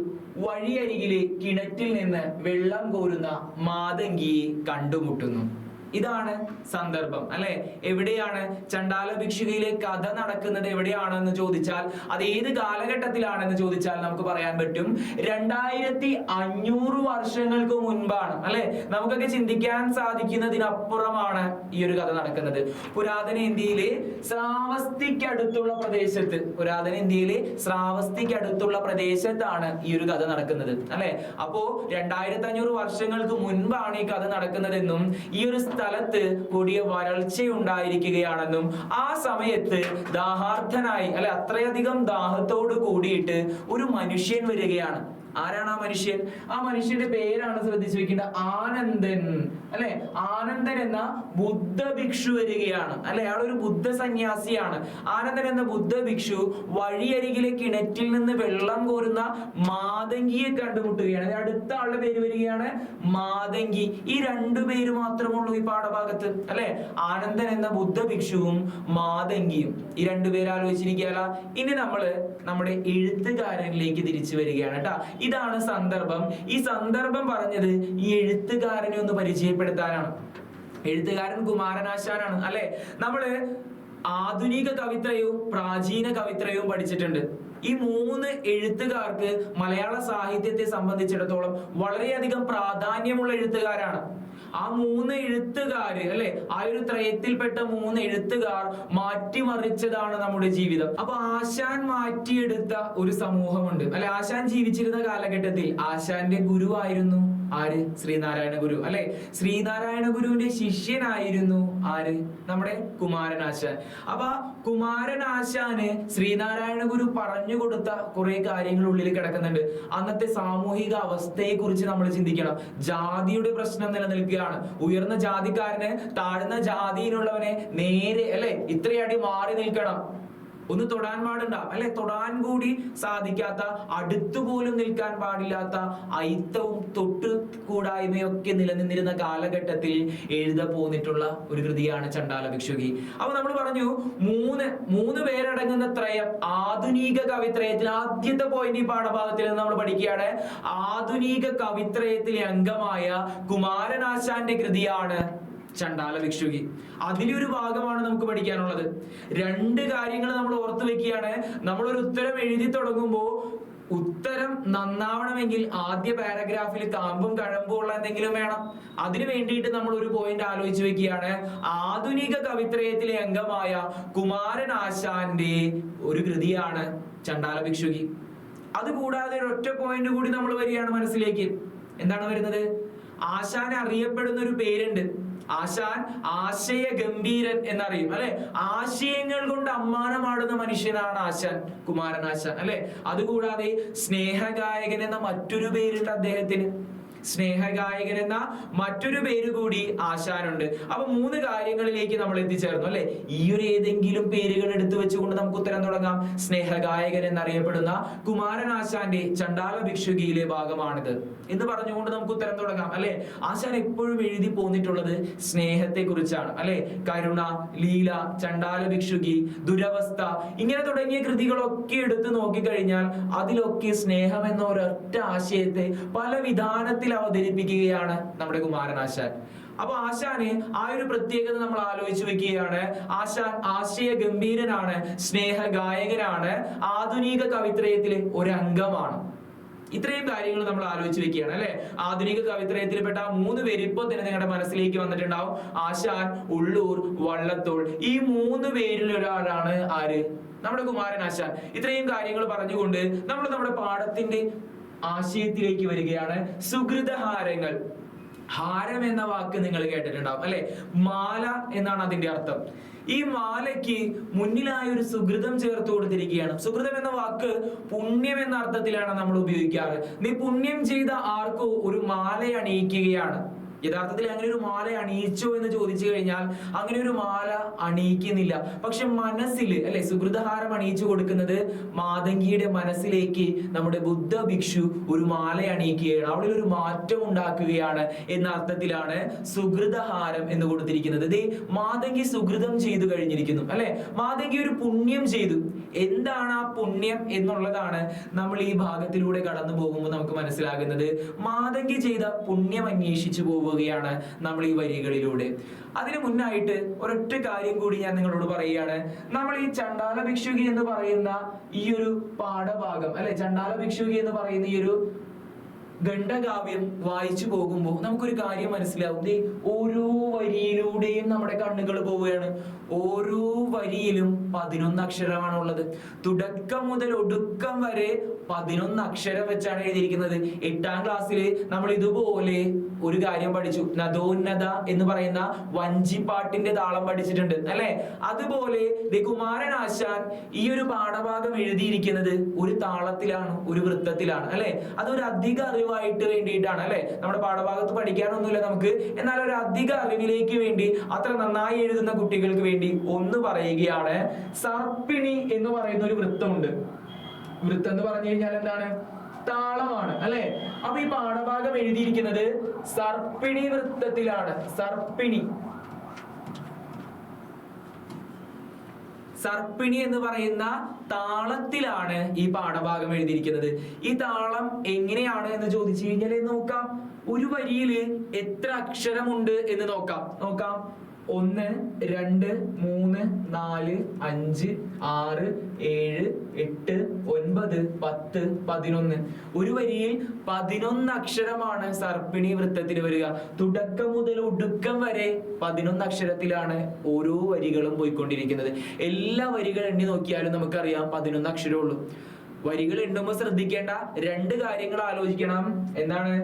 വഴിയരികിലെ കിണറ്റിൽ നിന്ന് വെള്ളം കോരുന്ന മാതങ്കിയെ കണ്ടുമുട്ടുന്നു. ഇതാണ് സന്ദർഭം, അല്ലെ? എവിടെയാണ് ചണ്ടാല ഭിക്ഷുകയിലെ കഥ നടക്കുന്നത്? എവിടെയാണെന്ന് ചോദിച്ചാൽ, അത് ഏത് കാലഘട്ടത്തിലാണെന്ന് ചോദിച്ചാൽ നമുക്ക് പറയാൻ പറ്റും 2500 വർഷങ്ങൾക്ക് മുൻപാണ്, അല്ലെ? നമുക്കൊക്കെ ചിന്തിക്കാൻ സാധിക്കുന്നതിനപ്പുറമാണ് ഈ ഒരു കഥ നടക്കുന്നത്. പുരാതന ഇന്ത്യയിലെ ശ്രാവസ്തിക്കടുത്തുള്ള പ്രദേശത്താണ് ഈ ഒരു കഥ നടക്കുന്നത്, അല്ലെ? അപ്പോ 2500 വർഷങ്ങൾക്ക് മുൻപാണ് ഈ കഥ നടക്കുന്നതെന്നും ഈ ഒരു സ്ഥലത്ത് കൊടിയ വരൾച്ചയുണ്ടായിരിക്കുകയാണെന്നും ആ സമയത്ത് ദാഹാർത്തനായി, അല്ലെ, അത്രയധികം ദാഹത്തോട് കൂടിയിട്ട് ഒരു മനുഷ്യൻ വരികയാണ്. ആരാണ് ആ മനുഷ്യൻ? ആ മനുഷ്യന്റെ പേരാണ് ശ്രദ്ധിച്ചു വെക്കേണ്ടത്, ആനന്ദൻ. അല്ലെ, ആനന്ദൻ എന്ന ബുദ്ധ ഭിക്ഷു വരികയാണ്. അല്ലെ, അയാൾ ഒരു ബുദ്ധ സന്യാസിയാണ്. ആനന്ദൻ എന്ന ബുദ്ധ ഭിക്ഷു വഴിയരികിലെ കിണറ്റിൽ നിന്ന് വെള്ളം കോരുന്ന മാതങ്കിയെ കണ്ടുമുട്ടുകയാണ്. അടുത്ത ആളുടെ പേര് വരികയാണ് മാതങ്കി. ഈ രണ്ടു പേര് മാത്രമുള്ളൂ ഈ പാഠഭാഗത്ത്. അല്ലെ, ആനന്ദൻ എന്ന ബുദ്ധ ഭിക്ഷുവും മാതങ്കിയും. ഈ രണ്ടുപേര് ആലോചിച്ചിരിക്കുകയല്ല. ഇനി നമ്മള് നമ്മുടെ എഴുത്തുകാരനിലേക്ക് തിരിച്ചു വരികയാണ് കേട്ടാ. ഇതാണ് സന്ദർഭം. ഈ സന്ദർഭം പറഞ്ഞത് ഈ എഴുത്തുകാരനെ ഒന്ന് പരിചയപ്പെടുത്താനാണ്. എഴുത്തുകാരൻ കുമാരനാശാനാണ്. അല്ലെ, നമ്മള് ആധുനിക കവിത്രയവും പ്രാചീന കവിത്രയവും പഠിച്ചിട്ടുണ്ട്. ഈ മൂന്ന് എഴുത്തുകാർക്ക് മലയാള സാഹിത്യത്തെ സംബന്ധിച്ചിടത്തോളം വളരെയധികം പ്രാധാന്യമുള്ള എഴുത്തുകാരാണ്. ആ മൂന്ന് എഴുത്തുകാര്, അല്ലെ, ആ ഒരു ത്രയത്തിൽപ്പെട്ട മൂന്ന് എഴുത്തുകാർ മാറ്റിമറിച്ചതാണ് നമ്മുടെ ജീവിതം. അപ്പൊ ആശാൻ മാറ്റിയെടുത്ത ഒരു സമൂഹമുണ്ട്. അല്ലെ, ആശാൻ ജീവിച്ചിരുന്ന കാലഘട്ടത്തിൽ ആശാന്റെ ഗുരുവായിരുന്നു ആര്? ശ്രീനാരായണ ഗുരു. അല്ലെ, ശ്രീനാരായണ ഗുരുവിന്റെ ശിഷ്യനായിരുന്നു ആര്? നമ്മുടെ കുമാരനാശാൻ. അപ്പൊ കുമാരനാശാന് ശ്രീനാരായണ ഗുരു പറഞ്ഞു കൊടുത്ത കുറെ കാര്യങ്ങൾ ഉള്ളിൽ കിടക്കുന്നുണ്ട്. അന്നത്തെ സാമൂഹിക അവസ്ഥയെ കുറിച്ച് നമ്മൾ ചിന്തിക്കണം. ജാതിയുടെ പ്രശ്നം നിലനിൽക്കുകയാണ്. ഉയർന്ന ജാതിക്കാരന് താഴ്ന്ന ജാതിയിലുള്ളവനെ നേരെ, അല്ലെ, ഇത്രയടി മാറി നിൽക്കണം. ഒന്ന് തൊടാൻ പാടുണ്ട, അല്ലെ, തൊടാൻ കൂടി സാധിക്കാത്ത, അടുത്തുപോലും നിൽക്കാൻ പാടില്ലാത്ത അയിത്തവും തൊട്ടു കൂടായ്മയൊക്കെ നിലനിന്നിരുന്ന കാലഘട്ടത്തിൽ എഴുത പോന്നിട്ടുള്ള ഒരു കൃതിയാണ് ചണ്ടാല ഭിക്ഷുകി. അപ്പൊ നമ്മൾ പറഞ്ഞു മൂന്ന് പേരടങ്ങുന്ന ത്രയം. ആധുനിക കവിത്രയത്തിൽ ആദ്യത്തെ പോയിന്റ് ഈ പാഠഭാഗത്തിൽ നിന്ന് നമ്മൾ പഠിക്കുകയാണ്. ആധുനിക കവിത്രയത്തിലെ അംഗമായ കുമാരനാശാന്റെ കൃതിയാണ് ചണ്ടാല ഭിക്ഷുകി. അതിലൊരു ഭാഗമാണ് നമുക്ക് പഠിക്കാനുള്ളത്. രണ്ട് കാര്യങ്ങൾ നമ്മൾ ഓർത്തു വെക്കുകയാണ്. നമ്മളൊരു ഉത്തരം എഴുതി തുടങ്ങുമ്പോൾ ഉത്തരം നന്നാവണമെങ്കിൽ ആദ്യ പാരഗ്രാഫിൽ കാമ്പും കഴമ്പും ഉള്ള എന്തെങ്കിലും വേണം. അതിനു വേണ്ടിയിട്ട് നമ്മൾ ഒരു പോയിന്റ് ആലോചിച്ച് വെക്കുകയാണ്. ആധുനിക കവിത്രയത്തിലെ അംഗമായ കുമാരനാശാന്റെ ഒരു കൃതിയാണ് ചണ്ടാല ഭിക്ഷുകി. അതുകൂടാതെ ഒരൊറ്റ പോയിന്റ് കൂടി നമ്മൾ വരികയാണ് മനസ്സിലേക്ക്. എന്താണ് വരുന്നത്? ആശാൻ അറിയപ്പെടുന്ന ഒരു പേരുണ്ട്. ആശാൻ ആശയ ഗംഭീരൻ എന്നറിയും. അല്ലെ, ആശയങ്ങൾ കൊണ്ട് അമ്മാനമാടുന്ന മനുഷ്യനാണ് ആശാൻ, കുമാരനാശാൻ. അല്ലെ, അതുകൂടാതെ സ്നേഹഗായകൻ എന്ന മറ്റൊരു പേരുണ്ട് അദ്ദേഹത്തിന്. സ്നേഹഗായകൻ എന്ന മറ്റൊരു പേര് കൂടി ആശാനുണ്ട്. അപ്പൊ മൂന്ന് കാര്യങ്ങളിലേക്ക് നമ്മൾ എത്തിച്ചേർന്നു. അല്ലെ, ഈ ഒരു ഏതെങ്കിലും പേരുകൾ എടുത്തു വെച്ചുകൊണ്ട് നമുക്ക് ഉത്തരം തുടങ്ങാം. സ്നേഹഗായകൻ എന്നറിയപ്പെടുന്ന കുമാരനാശാന്റെ ചണ്ടാല ഭിക്ഷുകിയിലെ ഭാഗമാണിത് എന്ന് പറഞ്ഞുകൊണ്ട് നമുക്ക് ഉത്തരം തുടങ്ങാം. അല്ലെ, ആശാൻ എപ്പോഴും എഴുതി പോന്നിട്ടുള്ളത് സ്നേഹത്തെ കുറിച്ചാണ്. അല്ലെ, കരുണ, ലീല, ചണ്ടാല ഭിക്ഷുകി, ദുരവസ്ഥ, ഇങ്ങനെ തുടങ്ങിയ കൃതികളൊക്കെ എടുത്തു നോക്കിക്കഴിഞ്ഞാൽ അതിലൊക്കെ സ്നേഹം എന്ന ഒരൊറ്റ ആശയത്തെ പല വിധാനത്തിൽ അവതരിപ്പിക്കുകയാണ് നമ്മുടെ കുമാരനാശാൻ. അപ്പൊ ആശാന് ആ ഒരു പ്രത്യേകത നമ്മൾ ആലോചിച്ച് വെക്കുകയാണ്. ആശാൻ ആശയ ഗംഭീരനാണ്, സ്നേഹഗായകനാണ്, ആധുനിക കവിത്രയത്തിലെ ഒരു അംഗമാണ്. ഇത്രയും കാര്യങ്ങൾ നമ്മൾ ആലോചിച്ച് വെക്കുകയാണ്. അല്ലെ, ആധുനിക കവിത്രയത്തിൽപ്പെട്ട ആ മൂന്ന് പേര് ഇപ്പൊ തന്നെ നിങ്ങളുടെ മനസ്സിലേക്ക് വന്നിട്ടുണ്ടാവും. ആശാൻ, ഉള്ളൂർ, വള്ളത്തോൾ. ഈ മൂന്ന് പേരിൽ ഒരാളാണ് ആര്? നമ്മുടെ കുമാരനാശാൻ. ഇത്രയും കാര്യങ്ങൾ പറഞ്ഞുകൊണ്ട് നമ്മൾ നമ്മുടെ പാഠത്തിന്റെ ആശയത്തിലേക്ക് വരികയാണ്. സുഹൃതഹാരങ്ങൾ. ഹാരം എന്ന വാക്ക് നിങ്ങൾ കേട്ടിട്ടുണ്ടാവും. അല്ലെ, മാല എന്നാണ് അതിന്റെ അർത്ഥം. ഈ മാലയ്ക്ക് മുന്നിലായ ഒരു സുഹൃതം ചേർത്ത് കൊടുത്തിരിക്കുകയാണ്. സുഹൃതം എന്ന വാക്ക് പുണ്യം എന്ന അർത്ഥത്തിലാണ് നമ്മൾ ഉപയോഗിക്കാറ്. നീ പുണ്യം ചെയ്ത ആർക്കോ ഒരു മാല അണിയിക്കുകയാണ്. യഥാർത്ഥത്തിൽ അങ്ങനെ ഒരു മാല അണിയിച്ചോ എന്ന് ചോദിച്ചു കഴിഞ്ഞാൽ അങ്ങനെ ഒരു മാല അണിയിക്കുന്നില്ല. പക്ഷെ മനസ്സിൽ, അല്ലെ, സുഹൃതഹാരം അണിയിച്ചു കൊടുക്കുന്നത് മാതങ്കിയുടെ മനസ്സിലേക്ക് നമ്മുടെ ബുദ്ധ ഭിക്ഷു ഒരു മാല അണിയിക്കുകയാണ്. അവിടെ ഒരു മാറ്റം ഉണ്ടാക്കുകയാണ് എന്ന അർത്ഥത്തിലാണ് സുഹൃതഹാരം എന്ന് കൊടുത്തിരിക്കുന്നത്. ദേ, മാതങ്കി സുഹൃതം ചെയ്തു കഴിഞ്ഞിരിക്കുന്നു. അല്ലെ, മാതങ്കി ഒരു പുണ്യം ചെയ്തു. എന്താണ് ആ പുണ്യം എന്നുള്ളതാണ് നമ്മൾ ഈ ഭാഗത്തിലൂടെ കടന്നു പോകുമ്പോൾ നമുക്ക് മനസ്സിലാകുന്നത്. മാതങ്കി ചെയ്ത പുണ്യം അന്വേഷിച്ചു പോകുകയാണ് നമ്മൾ ഈ വരികളിലൂടെ. അതിനു മുന്നായിട്ട് ഒരൊറ്റ കാര്യം കൂടി ഞാൻ നിങ്ങളോട് പറയുകയാണ്. നമ്മൾ ഈ ചണ്ടാല ഭിക്ഷുകി എന്ന് പറയുന്ന ഈ ഒരു പാഠഭാഗം, അല്ലെ, ചണ്ടാല ഭിക്ഷുകി എന്ന് പറയുന്ന ഈ ഒരു ഖണ്ഡകാവ്യം വായിച്ചു പോകുമ്പോൾ നമുക്കൊരു കാര്യം മനസ്സിലാവും. ഓരോ വരിയിലൂടെയും നമ്മുടെ കണ്ണുകൾ പോവുകയാണ്. ഓരോ വരിയിലും 11 അക്ഷരമാണുള്ളത്. തുടക്കം മുതൽ ഒടുക്കം വരെ 11 അക്ഷരം വെച്ചാണ് എഴുതിയിരിക്കുന്നത്. 8ാം ക്ലാസ്സിൽ നമ്മൾ ഇതുപോലെ ഒരു കാര്യം പഠിച്ചു, നദോന്നത എന്ന് പറയുന്ന വഞ്ചിപ്പാട്ടിന്റെ താളം പഠിച്ചിട്ടുണ്ട് അല്ലെ. അതുപോലെ കുമാരനാശാൻ ഈ ഒരു പാഠഭാഗം എഴുതിയിരിക്കുന്നത് ഒരു താളത്തിലാണ്, ഒരു വൃത്തത്തിലാണ് അല്ലെ. അതൊരു അധിക അറിവായിട്ട് വേണ്ടിയിട്ടാണ് അല്ലെ. നമ്മുടെ പാഠഭാഗത്ത് പഠിക്കാനൊന്നുമില്ല നമുക്ക്, എന്നാൽ ഒരു അധിക അറിവിലേക്ക് വേണ്ടി, അത്ര നന്നായി എഴുതുന്ന കുട്ടികൾക്ക് വേണ്ടി ഒന്ന് പറയുകയാണ്. സർപ്പിണി എന്ന് പറയുന്ന ഒരു വൃത്തമുണ്ട്. വൃത്തം എന്ന് പറഞ്ഞു കഴിഞ്ഞാൽ എന്താണ്? താളമാണ് അല്ലെ. അപ്പൊ ഈ പാഠഭാഗം എഴുതിയിരിക്കുന്നത് സർപ്പിണി വൃത്തത്തിലാണ്. സർപ്പിണി എന്ന് പറയുന്ന താളത്തിലാണ് ഈ പാഠഭാഗം എഴുതിയിരിക്കുന്നത്. ഈ താളം എങ്ങനെയാണ് എന്ന് ചോദിച്ചു കഴിഞ്ഞാൽ നോക്കാം. ഒരു വരിയിൽ എത്ര അക്ഷരമുണ്ട് എന്ന് നോക്കാം. 1 2 3 4 5 6 7 8 9 10 11. ഒരു വരിയിൽ 11 അക്ഷരമാണ് സർപ്പിണി വൃത്തത്തിൽ വരിക. തുടക്കം മുതൽ ഒടുക്കം വരെ 11 അക്ഷരത്തിലാണ് ഓരോ വരികളും പോയിക്കൊണ്ടിരിക്കുന്നത്. എല്ലാ വരികൾ എണ്ണി നോക്കിയാലും നമുക്കറിയാം 11 അക്ഷരമുള്ളൂ. വരികൾ എണ്ണുമ്പോൾ ശ്രദ്ധിക്കേണ്ട 2 കാര്യങ്ങൾ ആലോചിക്കണം. എന്താണ്?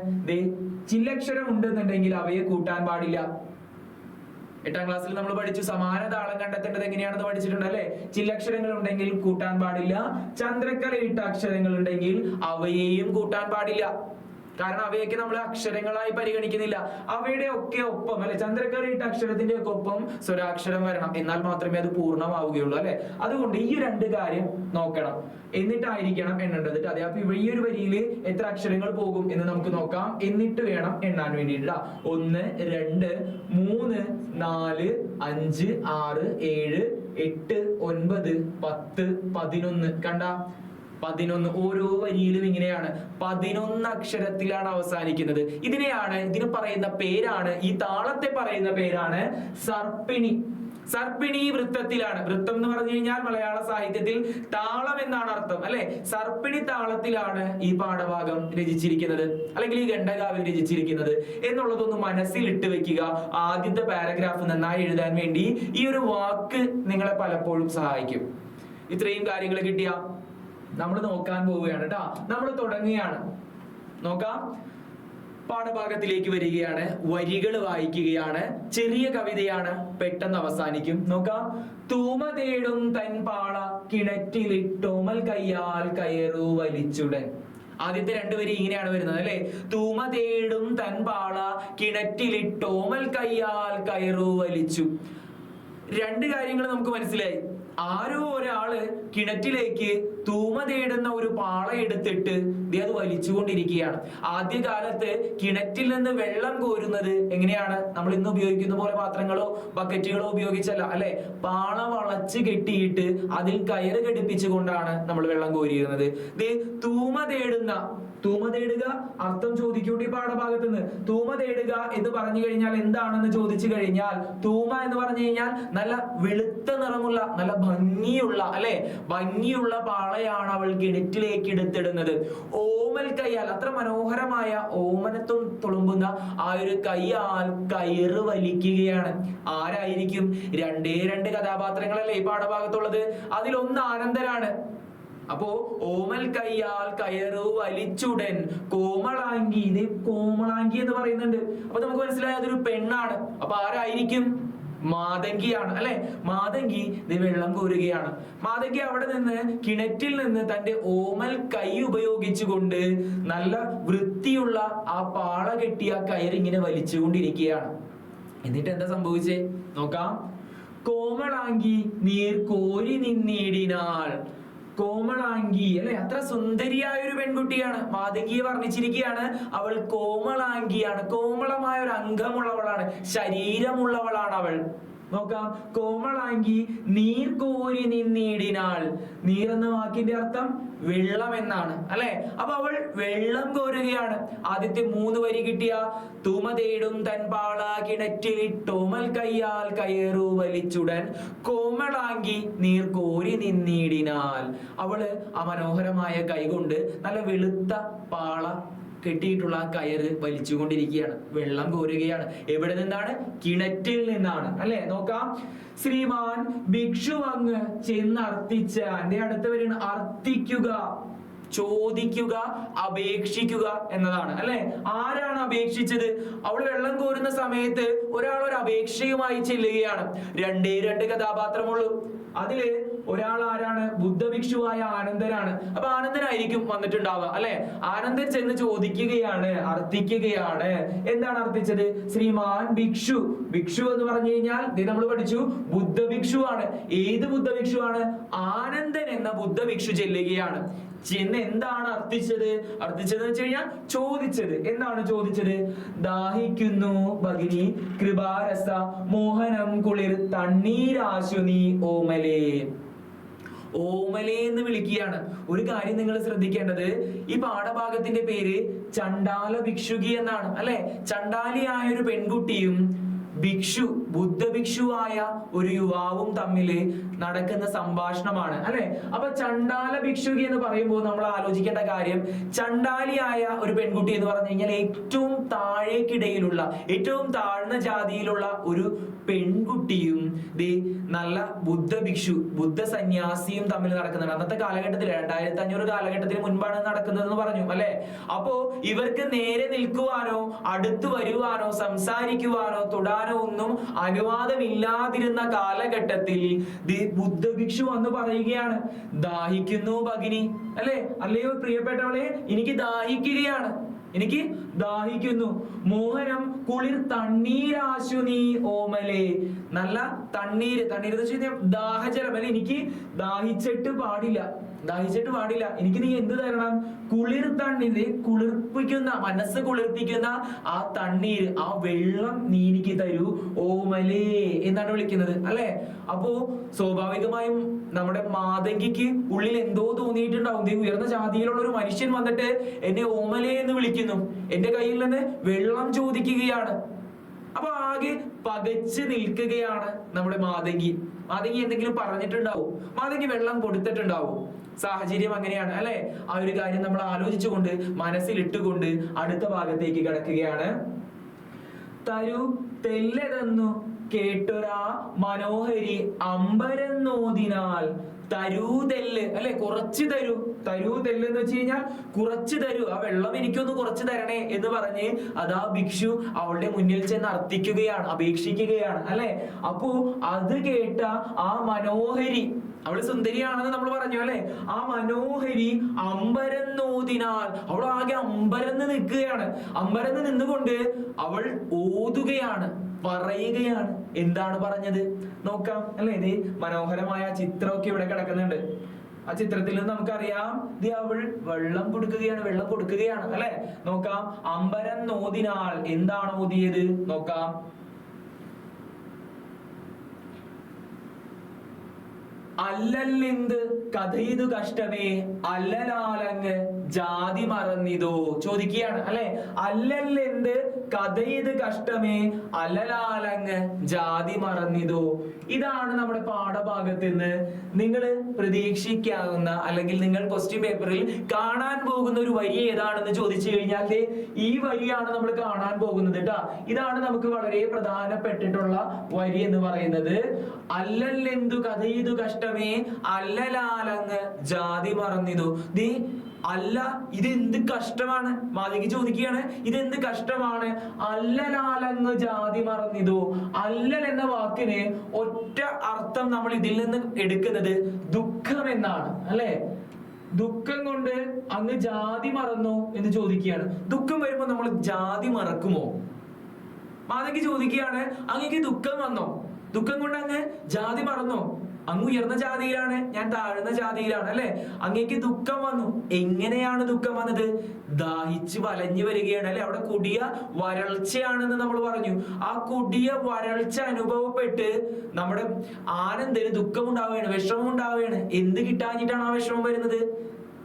ചില്ലക്ഷരം ഉണ്ടെന്നുണ്ടെങ്കിൽ അവയെ കൂട്ടാൻ പാടില്ല. 8ാം ക്ലാസ്സിൽ നമ്മൾ പഠിച്ചു സമാന താളം കണ്ടെത്തേണ്ടത് എങ്ങനെയാണെന്ന് പഠിച്ചിട്ടുണ്ട് അല്ലെ. ചില്ലക്ഷരങ്ങൾ ഉണ്ടെങ്കിൽ കൂട്ടാൻ പാടില്ല. ചന്ദ്രക്കലയിട്ട അക്ഷരങ്ങൾ ഉണ്ടെങ്കിൽ അവയെയും കൂട്ടാൻ പാടില്ല. കാരണം അവയൊക്കെ നമ്മൾ അക്ഷരങ്ങളായി പരിഗണിക്കുന്നില്ല. അവയുടെ ഒക്കെ ഒപ്പം അല്ലെ, ചന്ദ്രക്കലയിട്ട അക്ഷരത്തിന്റെ ഒക്കെ ഒപ്പം സ്വരാക്ഷരം വരണം, എന്നാൽ മാത്രമേ അത് പൂർണ്ണമാവുകയുള്ളൂ അല്ലെ. അതുകൊണ്ട് ഈ 2 കാര്യം നോക്കണം, എന്നിട്ടായിരിക്കണം എണ്ണേണ്ടത്. അതെ, അപ്പൊ ഈ ഒരു വരിയിൽ എത്ര അക്ഷരങ്ങൾ പോകും എന്ന് നമുക്ക് നോക്കാം, എന്നിട്ട് വേണം എണ്ണാൻ വേണ്ടിയിട്ട്. 1 2 3 4 5 6 7 8 9 10 11. കണ്ട? 11. ഓരോ വരിയിലും ഇങ്ങനെയാണ് 11 അക്ഷരത്തിലാണ് അവസാനിക്കുന്നത്. ഇതിന് പറയുന്ന പേരാണ്, ഈ താളത്തെ പറയുന്ന പേരാണ് സർപ്പിണി. സർപ്പിണി വൃത്തത്തിലാണ്. വൃത്തം എന്ന് പറഞ്ഞു കഴിഞ്ഞാൽ മലയാള സാഹിത്യത്തിൽ താളം എന്നാണ് അർത്ഥം അല്ലെ. സർപ്പിണി താളത്തിലാണ് ഈ പാഠഭാഗം രചിച്ചിരിക്കുന്നത്, അല്ലെങ്കിൽ ഈ ഖണ്ഡകാവ്യം രചിച്ചിരിക്കുന്നത് എന്നുള്ളതൊന്ന് മനസ്സിലിട്ട് വെക്കുക. ആദ്യത്തെ പാരഗ്രാഫ് നന്നായി എഴുതാൻ വേണ്ടി ഈ ഒരു വാക്ക് നിങ്ങളെ പലപ്പോഴും സഹായിക്കും. ഇത്രയും കാര്യങ്ങൾ കിട്ടിയ നമ്മൾ നോക്കാൻ പോവുകയാണ് കേട്ടോ. നമ്മൾ തുടങ്ങുകയാണ്. നോക്കാം. പാഠഭാഗത്തിലേക്ക് വരികയാണ്. വരികൾ വായിക്കുകയാണ്. ചെറിയ കവിതയാണ്, പെട്ടെന്ന് അവസാനിക്കും. നോക്കാം. തൂമ തേടും തൻപാള കിണറ്റിലിട്ടോമൽ കയ്യാൽ കയറു വലിച്ചുടൻ. ആദ്യത്തെ 2 വരി ഇങ്ങനെയാണ് വരുന്നത് അല്ലെ. തൂമ തേടും തൻപാള കിണറ്റിലിട്ടോമൽ കയ്യാൽ കയറു വലിച്ചു. 2 കാര്യങ്ങൾ നമുക്ക് മനസ്സിലായി. ആരോ ഒരാള് കിണറ്റിലേക്ക് തൂമ തേടുന്ന ഒരു പാള എടുത്തിട്ട് അത് വലിച്ചുകൊണ്ടിരിക്കുകയാണ്. ആദ്യകാലത്ത് കിണറ്റിൽ നിന്ന് വെള്ളം കോരുന്നത് എങ്ങനെയാണ്? നമ്മൾ ഇന്ന് ഉപയോഗിക്കുന്ന പോലെ പാത്രങ്ങളോ ബക്കറ്റുകളോ ഉപയോഗിച്ചല്ല അല്ലെ. പാള വളച്ച് കെട്ടിയിട്ട് അതിൽ കയറ് ഘടിപ്പിച്ചുകൊണ്ടാണ് നമ്മൾ വെള്ളം കോരിയിരുന്നത്. തൂമ തേടുക അർത്ഥം ചോദിക്കൂട്ടി പാഠഭാഗത്ത് നിന്ന്. തൂമ തേടുക എന്ന് പറഞ്ഞു കഴിഞ്ഞാൽ എന്താണെന്ന് ചോദിച്ചു കഴിഞ്ഞാൽ, തൂമ എന്ന് പറഞ്ഞു കഴിഞ്ഞാൽ നല്ല വെളുത്ത നിറമുള്ള, നല്ല ഭംഗിയുള്ള അല്ലെ, ഭംഗിയുള്ള പാളയാണ് അവൾ കിണറ്റിലേക്ക് എടുത്തിടുന്നത്. ഓമൽ കയ്യാൽ, അത്ര മനോഹരമായ ഓമനത്വം തുളുമ്പുന്ന ആ ഒരു കയ്യാൽ കയറ് വലിക്കുകയാണ്. ആരായിരിക്കും? 2 കഥാപാത്രങ്ങളല്ലേ ഈ പാഠഭാഗത്തുള്ളത്. അതിലൊന്ന് ആനന്ദനാണ്. അപ്പോ ഓമൽ കയ്യാൽ കയറു വലിച്ചുടൻ കോമളാങ്കി. ഇത് കോമളാങ്കി എന്ന് പറയുന്നുണ്ട്. അപ്പൊ നമുക്ക് മനസ്സിലായി അതൊരു പെണ്ണാണ്. അപ്പൊ ആരായിരിക്കും? മാതങ്കിയാണ് അല്ലെ. മാതങ്കി വെള്ളം കോരുകയാണ്. മാതങ്കി അവിടെ നിന്ന് കിണറ്റിൽ നിന്ന് തന്റെ ഓമൽ കൈ ഉപയോഗിച്ചുകൊണ്ട് നല്ല വൃത്തിയുള്ള ആ പാള കെട്ടിയ കയറിങ്ങനെ വലിച്ചുകൊണ്ടിരിക്കുകയാണ്. എന്നിട്ട് എന്താ സംഭവിച്ചേ നോക്കാം. കോമളാങ്കി നീർ കോരി നിന്നിടിനാൾ. കോമളാങ്കി അല്ലെ, അത്ര സുന്ദരിയായ ഒരു പെൺകുട്ടിയാണ്. മാതങ്കിയെ വർണ്ണിച്ചിരിക്കുകയാണ്. അവൾ കോമളാങ്കിയാണ്, കോമളമായ ഒരു അംഗമുള്ളവളാണ്, ശരീരമുള്ളവളാണ് അവൾ. നോക്കാം. കോമളാങ്കി നീർ കോരി നിന്നിടിനാൾ. നീർ എന്ന വാക്കിന്റെ അർത്ഥം വെള്ളം എന്നാണ് അല്ലെ. അപ്പൊ അവൾ വെള്ളം കോരുകയാണ്. ആദ്യത്തെ 3 വരി കിട്ടിയ തൂമ തേടും തൻപാള കിണറ്റിലിട്ടോമൽ കയ്യാൽ കയറു വലിച്ചുടൻ കോമളാങ്കി നീർ കോരി നിന്നിടിനാൽ. അവള് ആ മനോഹരമായ കൈകൊണ്ട് നല്ല വെളുത്ത പാള കെട്ടിയിട്ടുള്ള ആ കയറ് വലിച്ചുകൊണ്ടിരിക്കുകയാണ്. വെള്ളം കോരുകയാണ്. എവിടെ നിന്നാണ്? കിണറ്റിൽ നിന്നാണ്. അല്ലെ? നോക്കാം. ശ്രീമാൻ ഭിക്ഷു അങ്ങ് ചെന്നർത്ഥിച്ച, എന്റെ അടുത്ത് വരുന്ന അർത്ഥിക്കുക, ചോദിക്കുക, അപേക്ഷിക്കുക എന്നതാണ്. അല്ലെ? ആരാണ് അപേക്ഷിച്ചത്? അവൾ വെള്ളം കോരുന്ന സമയത്ത് ഒരാൾ ഒരു അപേക്ഷയുമായി ചെല്ലുകയാണ്. രണ്ട് കഥാപാത്രമുള്ളൂ. അതില് ഒരാൾ ആരാണ്? ബുദ്ധഭിക്ഷുവായ ആനന്ദനാണ്. അപ്പൊ ആനന്ദനായിരിക്കും വന്നിട്ടുണ്ടാവുക. അല്ലെ? ആനന്ദൻ ചെന്ന് ചോദിക്കുകയാണ്, അർത്ഥിക്കുകയാണ്. എന്താണ് അർത്ഥിച്ചത്? ശ്രീമാൻ ഭിക്ഷു. ഭിക്ഷു എന്ന് പറഞ്ഞു കഴിഞ്ഞാൽ നമ്മൾ പഠിച്ചു ബുദ്ധഭിക്ഷു ആണ്. ഏത് ബുദ്ധഭിക്ഷു ആണ്? ആനന്ദൻ എന്ന ബുദ്ധഭിക്ഷു ചെല്ലുകയാണ്. ചെന്ന് എന്താണ് അർത്ഥിച്ചത്? അർത്ഥിച്ചത് എന്ന് വെച്ച് കഴിഞ്ഞാൽ ചോദിച്ചത്. എന്താണ് ചോദിച്ചത്? ദാഹിക്കുന്നു ഭഗിനി കൃപാരസ മോഹനം കുളിർ തണ്ണീരാശു നീ ഓമലേ. ഓമലേ എന്ന് വിളിക്കുകയാണ്. ഒരു കാര്യം നിങ്ങൾ ശ്രദ്ധിക്കേണ്ടത്, ഈ പാഠഭാഗത്തിന്റെ പേര് ചണ്ടാല ഭിക്ഷുകി എന്നാണ്. അല്ലെ? ചണ്ടാലിയായ ഒരു പെൺകുട്ടിയും ഭിക്ഷു ബുദ്ധഭിക്ഷുവായ ഒരു യുവാവും തമ്മിൽ നടക്കുന്ന സംഭാഷണമാണ്. അല്ലെ? അപ്പൊ ചണ്ടാല ഭിക്ഷുകി എന്ന് പറയുമ്പോൾ നമ്മൾ ആലോചിക്കേണ്ട കാര്യം, ചണ്ടാലിയായ ഒരു പെൺകുട്ടി എന്ന് പറഞ്ഞു കഴിഞ്ഞാൽ ഏറ്റവും താഴേക്കിടയിലുള്ള, ഏറ്റവും താഴ്ന്ന ജാതിയിലുള്ള ഒരു പെൺകുട്ടിയും നല്ല ബുദ്ധഭിക്ഷു ബുദ്ധ സന്യാസിയും തമ്മിൽ നടക്കുന്നുണ്ട്. അന്നത്തെ കാലഘട്ടത്തിൽ 2500 കാലഘട്ടത്തിന് മുൻപാണ് നടക്കുന്നതെന്ന് പറഞ്ഞു. അല്ലെ? അപ്പോ ഇവർക്ക് നേരെ നിൽക്കുവാനോ അടുത്തു വരുവാനോ സംസാരിക്കുവാനോ തൊടാനോ ഒന്നും അനുവാദമില്ലാതിരുന്ന കാലഘട്ടത്തിൽ ബുദ്ധഭിക്ഷു വന്ന് പറയുകയാണ്, ദാഹിക്കുന്നു ഭഗിനി. അല്ലെ? അല്ലയോ പ്രിയപ്പെട്ടവളെ, എനിക്ക് ദാഹിക്കുകയാണ്, എനിക്ക് ദാഹിക്കുന്നു. മോഹനം കുളിർ തണ്ണീരാശു നീ ഓമലേ. നല്ല തണ്ണീര്, തണ്ണീര് എന്ന് വെച്ച് കഴിഞ്ഞാൽ ദാഹജലം. അല്ലെ? എനിക്ക് ദാഹിച്ചിട്ട് പാടില്ല, ദാഹിച്ചിട്ട് പാടില്ല. എനിക്ക് നീ എന്ത് തരണം? കുളിർ തണ്ണീര്, കുളിർപ്പിക്കുന്ന, മനസ്സ് കുളിർപ്പിക്കുന്ന ആ തണ്ണീര്, ആ വെള്ളം നീ എനിക്ക് തരൂ ഓമലേ എന്നാണ് വിളിക്കുന്നത്. അല്ലെ? അപ്പോ സ്വാഭാവികമായും നമ്മുടെ മാതങ്കിക്ക് ഉള്ളിൽ എന്തോ തോന്നിയിട്ടുണ്ടാവും. ഉയർന്ന ജാതിയിലുള്ള ഒരു മനുഷ്യൻ വന്നിട്ട് എന്നെ ഓമലേ എന്ന് വിളിക്കുന്നു, എന്റെ കയ്യിൽ നിന്ന് വെള്ളം ചോദിക്കുകയാണ്. അപ്പൊ ആകെ പകച്ച് നിൽക്കുകയാണ് നമ്മുടെ മാതങ്കി. മാതങ്കി എന്തെങ്കിലും പറഞ്ഞിട്ടുണ്ടാവും, മാതങ്കി വെള്ളം കൊടുത്തിട്ടുണ്ടാവും. സാഹചര്യം അങ്ങനെയാണ്. അല്ലെ? ആ ഒരു കാര്യം നമ്മൾ ആലോചിച്ചുകൊണ്ട് മനസ്സിലിട്ടുകൊണ്ട് അടുത്ത ഭാഗത്തേക്ക് കിടക്കുകയാണ്. തരു തെല്ലതെന്നു കേട്ടൊരാ മനോഹരി അമ്പരന്നോതിനാൽ. തരൂതെല്ല്. അല്ലെ? കുറച്ച് തരൂ. തരൂതെല്ല് എന്ന് വെച്ച് കഴിഞ്ഞാൽ കുറച്ച് തരൂ, ആ വെള്ളം എനിക്കൊന്ന് കുറച്ച് തരണേ എന്ന് പറഞ്ഞ് അതാ ഭിക്ഷു അവളുടെ മുന്നിൽ ചെന്ന് അർത്ഥിക്കുകയാണ്, അപേക്ഷിക്കുകയാണ്. അല്ലെ? അപ്പോ അത് കേട്ട ആ മനോഹരി, അവള് സുന്ദരിയാണെന്ന് നമ്മൾ പറഞ്ഞു. അല്ലെ? ആ മനോഹരി അമ്പരന്നോതിനാൽ, അവൾ ആകെ അമ്പരന്ന് നിൽക്കുകയാണ്. അമ്പരന്ന് നിന്നുകൊണ്ട് അവൾ ഓതുകയാണ്, പറയുകയാണ്. എന്താണ് പറഞ്ഞത് നോക്കാം. അല്ലെ? ഇത് മനോഹരമായ ചിത്രമൊക്കെ ഇവിടെ കിടക്കുന്നുണ്ട്. ആ ചിത്രത്തിൽ നിന്ന് നമുക്കറിയാം അവൾ വെള്ളം കൊടുക്കുകയാണ്, വെള്ളം കൊടുക്കുകയാണ്. അല്ലെ? നോക്കാം. അമ്പരന്നോതിനാൽ എന്താണ് ഓതിയത് നോക്കാം. അല്ലല്ലെന്ത് കഥയിതു കഷ്ടമേ അല്ലലാലങ്ങ് ജാതി മറന്നിതോ. ചോദിക്കുകയാണ്. അല്ലെ? അല്ലല്ലെന്ത് കഥയിത് കഷ്ടമേ അല്ലലാലങ്ങ് ജാതി മറന്നിതോ. ഇതാണ് നമ്മുടെ പാഠഭാഗത്ത് നിന്ന് നിങ്ങൾ പ്രതീക്ഷിക്കാവുന്ന, അല്ലെങ്കിൽ നിങ്ങൾ ക്വസ്റ്റ്യൻ പേപ്പറിൽ കാണാൻ പോകുന്ന ഒരു വരി ഏതാണെന്ന് ചോദിച്ചു കഴിഞ്ഞാൽ ഈ വരിയാണ് നമ്മൾ കാണാൻ പോകുന്നത് കേട്ടാ. ഇതാണ് നമുക്ക് വളരെ പ്രധാനപ്പെട്ടിട്ടുള്ള വരി എന്ന് പറയുന്നത്. അല്ലല്ലെന്തു കഥയിതു കഷ്ടമേ അല്ലലാലങ്ങ് ജാതി മറന്നിതോ. അല്ല, ഇതെന്ത് കഷ്ടമാണ്. മാതങ്കി ചോദിക്കുകയാണ്, ഇതെന്ത് കഷ്ടമാണ്. അല്ലലാലങ്ങ് ജാതി മറന്നിതോ. അല്ലൽ എന്ന വാക്കിന് ഒറ്റ അർത്ഥം നമ്മൾ ഇതിൽ നിന്ന് എടുക്കുന്നത് ദുഃഖം എന്നാണ്. അല്ലെ? ദുഃഖം കൊണ്ട് അങ്ങ് ജാതി മറന്നു എന്ന് ചോദിക്കുകയാണ്. ദുഃഖം വരുമ്പോ നമ്മൾ ജാതി മറക്കുമോ? മാതങ്കി ചോദിക്കുകയാണ്, അങ്ങക്ക് ദുഃഖം വന്നോ? ദുഃഖം കൊണ്ട് അങ്ങ് ജാതി മറന്നോ? അങ്ങ് ഉയർന്ന ജാതിയിലാണ്, ഞാൻ താഴ്ന്ന ജാതിയിലാണ്. അല്ലെ? അങ്ങേക്ക് ദുഃഖം വന്നു. എങ്ങനെയാണ് ദുഃഖം വന്നത്? ദാഹിച്ച് വലഞ്ഞു വരികയാണ്. അല്ലെ? അവിടെ കൊടിയ വരൾച്ചയാണെന്ന് നമ്മൾ പറഞ്ഞു. ആ കൊടിയ വരൾച്ച അനുഭവപ്പെട്ട് നമ്മുടെ ആനന്ദന് ദുഃഖം ഉണ്ടാവുകയാണ്, വിഷമം ഉണ്ടാവുകയാണ്. എന്ത് കിട്ടാഞ്ഞിട്ടാണ് ആ വിഷമം വരുന്നത്?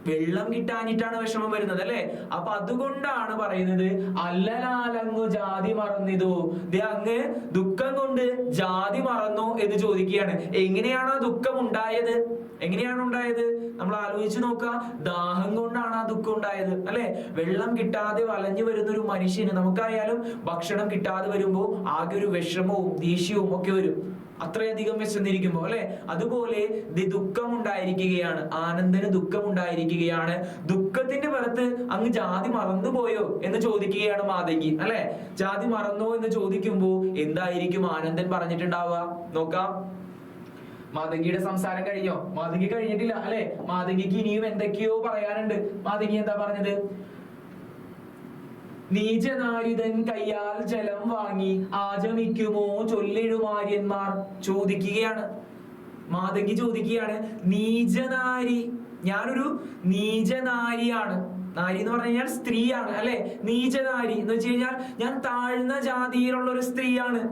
വെള്ളം കിട്ടാഞ്ഞിട്ടാണ് വിഷമം വരുന്നത്. അല്ലെ? അപ്പൊ അതുകൊണ്ടാണ് പറയുന്നത് അല്ലലാലങ്ങു ജാതി മറന്നിതോ. അങ്ങ് ദുഃഖം കൊണ്ട് ജാതി മറന്നു എന്ന് ചോദിക്കുകയാണ്. എങ്ങനെയാണ് ആ ദുഃഖം ഉണ്ടായത്? എങ്ങനെയാണ് ഉണ്ടായത്? നമ്മൾ ആലോചിച്ച് നോക്കുക, ദാഹം കൊണ്ടാണ് ആ ദുഃഖം ഉണ്ടായത് അല്ലെ. വെള്ളം കിട്ടാതെ വലഞ്ഞു വരുന്ന ഒരു മനുഷ്യന്, നമുക്കായാലും ഭക്ഷണം കിട്ടാതെ വരുമ്പോൾ ആകെ ഒരു വിഷമവും ദേഷ്യവും ഒക്കെ വരും, അത്രയധികം വിശന്നിരിക്കുമ്പോ അല്ലെ. അതുപോലെ ദുഃഖം ഉണ്ടായിരിക്കുകയാണ്, ആനന്ദന് ദുഃഖം ഉണ്ടായിരിക്കുകയാണ്. ദുഃഖത്തിന്റെ പുറത്ത് അങ്ങ് ജാതി മറന്നുപോയോ എന്ന് ചോദിക്കുകയാണ് മാതങ്കി അല്ലെ. ജാതി മറന്നോ എന്ന് ചോദിക്കുമ്പോ എന്തായിരിക്കും ആനന്ദൻ പറഞ്ഞിട്ടുണ്ടാവുക നോക്കാം. മാതങ്കിയുടെ സംസാരം കഴിഞ്ഞോ? മാതങ്കി കഴിഞ്ഞിട്ടില്ല അല്ലെ. മാതങ്കിക്ക് ഇനിയും എന്തൊക്കെയോ പറയാനുണ്ട്. മാതങ്കി എന്താ പറഞ്ഞത്? നീചനാരിതൻ കയ്യാൽ ജലം വാങ്ങി ആചമിക്കുമോ ചൊല്ലിടുമാര്യന്മാർ ചോദിക്കുകയാണ്. മാതങ്കി ചോദിക്കുകയാണ്, നീചനാരി, ഞാനൊരു നീചനാരിയാണ്. നാരി എന്ന് പറഞ്ഞു കഴിഞ്ഞാൽ സ്ത്രീയാണ് അല്ലെ. നീചനാരി എന്ന് വെച്ച് കഴിഞ്ഞാൽ ഞാൻ താഴ്ന്ന ജാതിയിലുള്ള ഒരു സ്ത്രീയാണ്.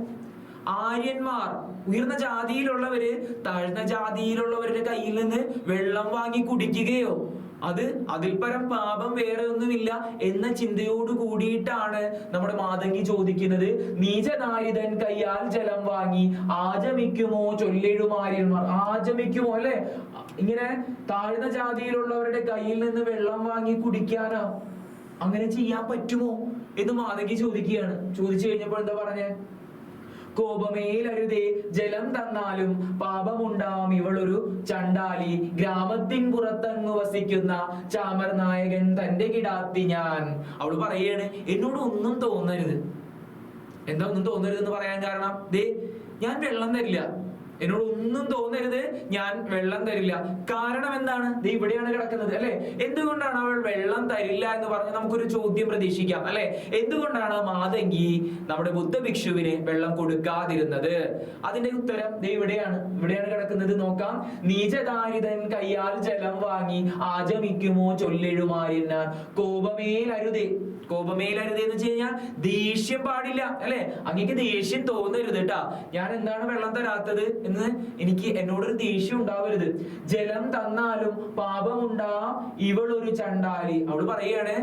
ആര്യന്മാർ, ഉയർന്ന ജാതിയിലുള്ളവര് താഴ്ന്ന ജാതിയിലുള്ളവരുടെ കയ്യിൽ നിന്ന് വെള്ളം വാങ്ങി കുടിക്കുകയോ, അതിൽ പരം പാപം വേറെ ഒന്നുമില്ല എന്ന ചിന്തയോട് കൂടിയിട്ടാണ് നമ്മുടെ മാതങ്കി ചോദിക്കുന്നത്. നീചനാരിതൻ കയ്യാൽ ജലം വാങ്ങി ആചമിക്കുമോ ചൊല്ലിടുമാര്യന്മാർ. ആചമിക്കുമോ അല്ലെ, ഇങ്ങനെ താഴ്ന്ന ജാതിയിലുള്ളവരുടെ കയ്യിൽ നിന്ന് വെള്ളം വാങ്ങി കുടിക്കാനോ, അങ്ങനെ ചെയ്യാൻ പറ്റുമോ എന്ന് മാതങ്കി ചോദിക്കുകയാണ്. ചോദിച്ചു കഴിഞ്ഞപ്പോൾ എന്താ പറഞ്ഞേ? കോപമേലരുതേ ജലം തന്നാലും പാപമുണ്ടാം ഇവളൊരു ചണ്ടാലി, ഗ്രാമത്തിൻ പുറത്തങ്ങ് വസിക്കുന്ന ചാമർ നായകൻ തന്റെ കിടാത്തി ഞാൻ. അവള് പറയാണ്, എന്നോട് ഒന്നും തോന്നരുത്. എന്താ ഒന്നും തോന്നരുത് എന്ന് പറയാൻ കാരണം? ഞാൻ വെള്ളം തരില്ല, എന്നോട് ഒന്നും തോന്നരുത്, ഞാൻ വെള്ളം തരില്ല. കാരണം എന്താണ്? ഇവിടെയാണ് കിടക്കുന്നത് അല്ലെ. എന്തുകൊണ്ടാണ് അവൾ വെള്ളം തരില്ല എന്ന് പറഞ്ഞ് നമുക്കൊരു ചോദ്യം പ്രതീക്ഷിക്കാം അല്ലെ. എന്തുകൊണ്ടാണ് മാതങ്കി നമ്മുടെ ബുദ്ധഭിക്ഷുവിന് വെള്ളം കൊടുക്കാതിരുന്നത്? അതിന്റെ ഉത്തരം ഇവിടെയാണ് കിടക്കുന്നത്. നോക്കാം. നീചദാരിതൻ കയ്യാൽ ജലം വാങ്ങി ആചമിക്കുമോ ചൊല്ലിടുമാര്യന്മാർ കോപമേലരുതേ. കോപമേലരുതേ എന്ന് വെച്ച് കഴിഞ്ഞാൽ ദേഷ്യം പാടില്ല അല്ലെ. അങ്ങേക്ക് ദേഷ്യം തോന്നരുത് കേട്ടാ. ഞാൻ എന്താണ് വെള്ളം തരാത്തത് എന്ന് എന്നോടൊരു ദേഷ്യം ഉണ്ടാവരുത്. ജലം തന്നാലും പാപമുണ്ടാം ഇവളൊരു ചണ്ടാലി. അവള് പറയാണ്,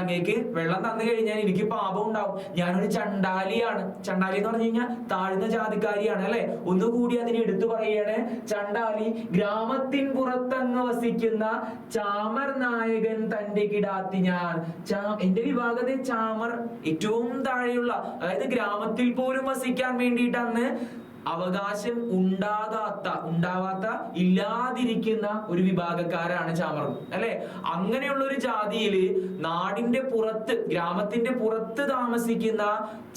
അങ്ങേക്ക് വെള്ളം തന്നു കഴിഞ്ഞാൽ എനിക്ക് പാപം ഉണ്ടാവും, ഞാനൊരു ചണ്ടാലിയാണ്. ചണ്ടാലി എന്ന് പറഞ്ഞു കഴിഞ്ഞാൽ താഴ്ന്ന ജാതിക്കാരിയാണ് അല്ലെ. ഒന്നുകൂടി അതിനെ എടുത്തു പറയാണ്, ചണ്ടാലി, ഗ്രാമത്തിൻ പുറത്തങ്ങ് വസിക്കുന്ന ചാമർ നായകൻ തന്റെ കിടാത്തി ഞാൻ. എന്റെ വിഭാഗത്തിൽ ചാമർ ഏറ്റവും താഴെയുള്ള, അതായത് ഗ്രാമത്തിൽ പോലും വസിക്കാൻ വേണ്ടിയിട്ട് അന്ന് അവകാശം ഉണ്ടാവാത്ത ഇല്ലാതിരിക്കുന്ന ഒരു വിഭാഗക്കാരാണ് ചാമർ അല്ലെ. അങ്ങനെയുള്ള ഒരു ജാതിയില് നാടിന്റെ പുറത്ത്, ഗ്രാമത്തിന്റെ പുറത്ത് താമസിക്കുന്ന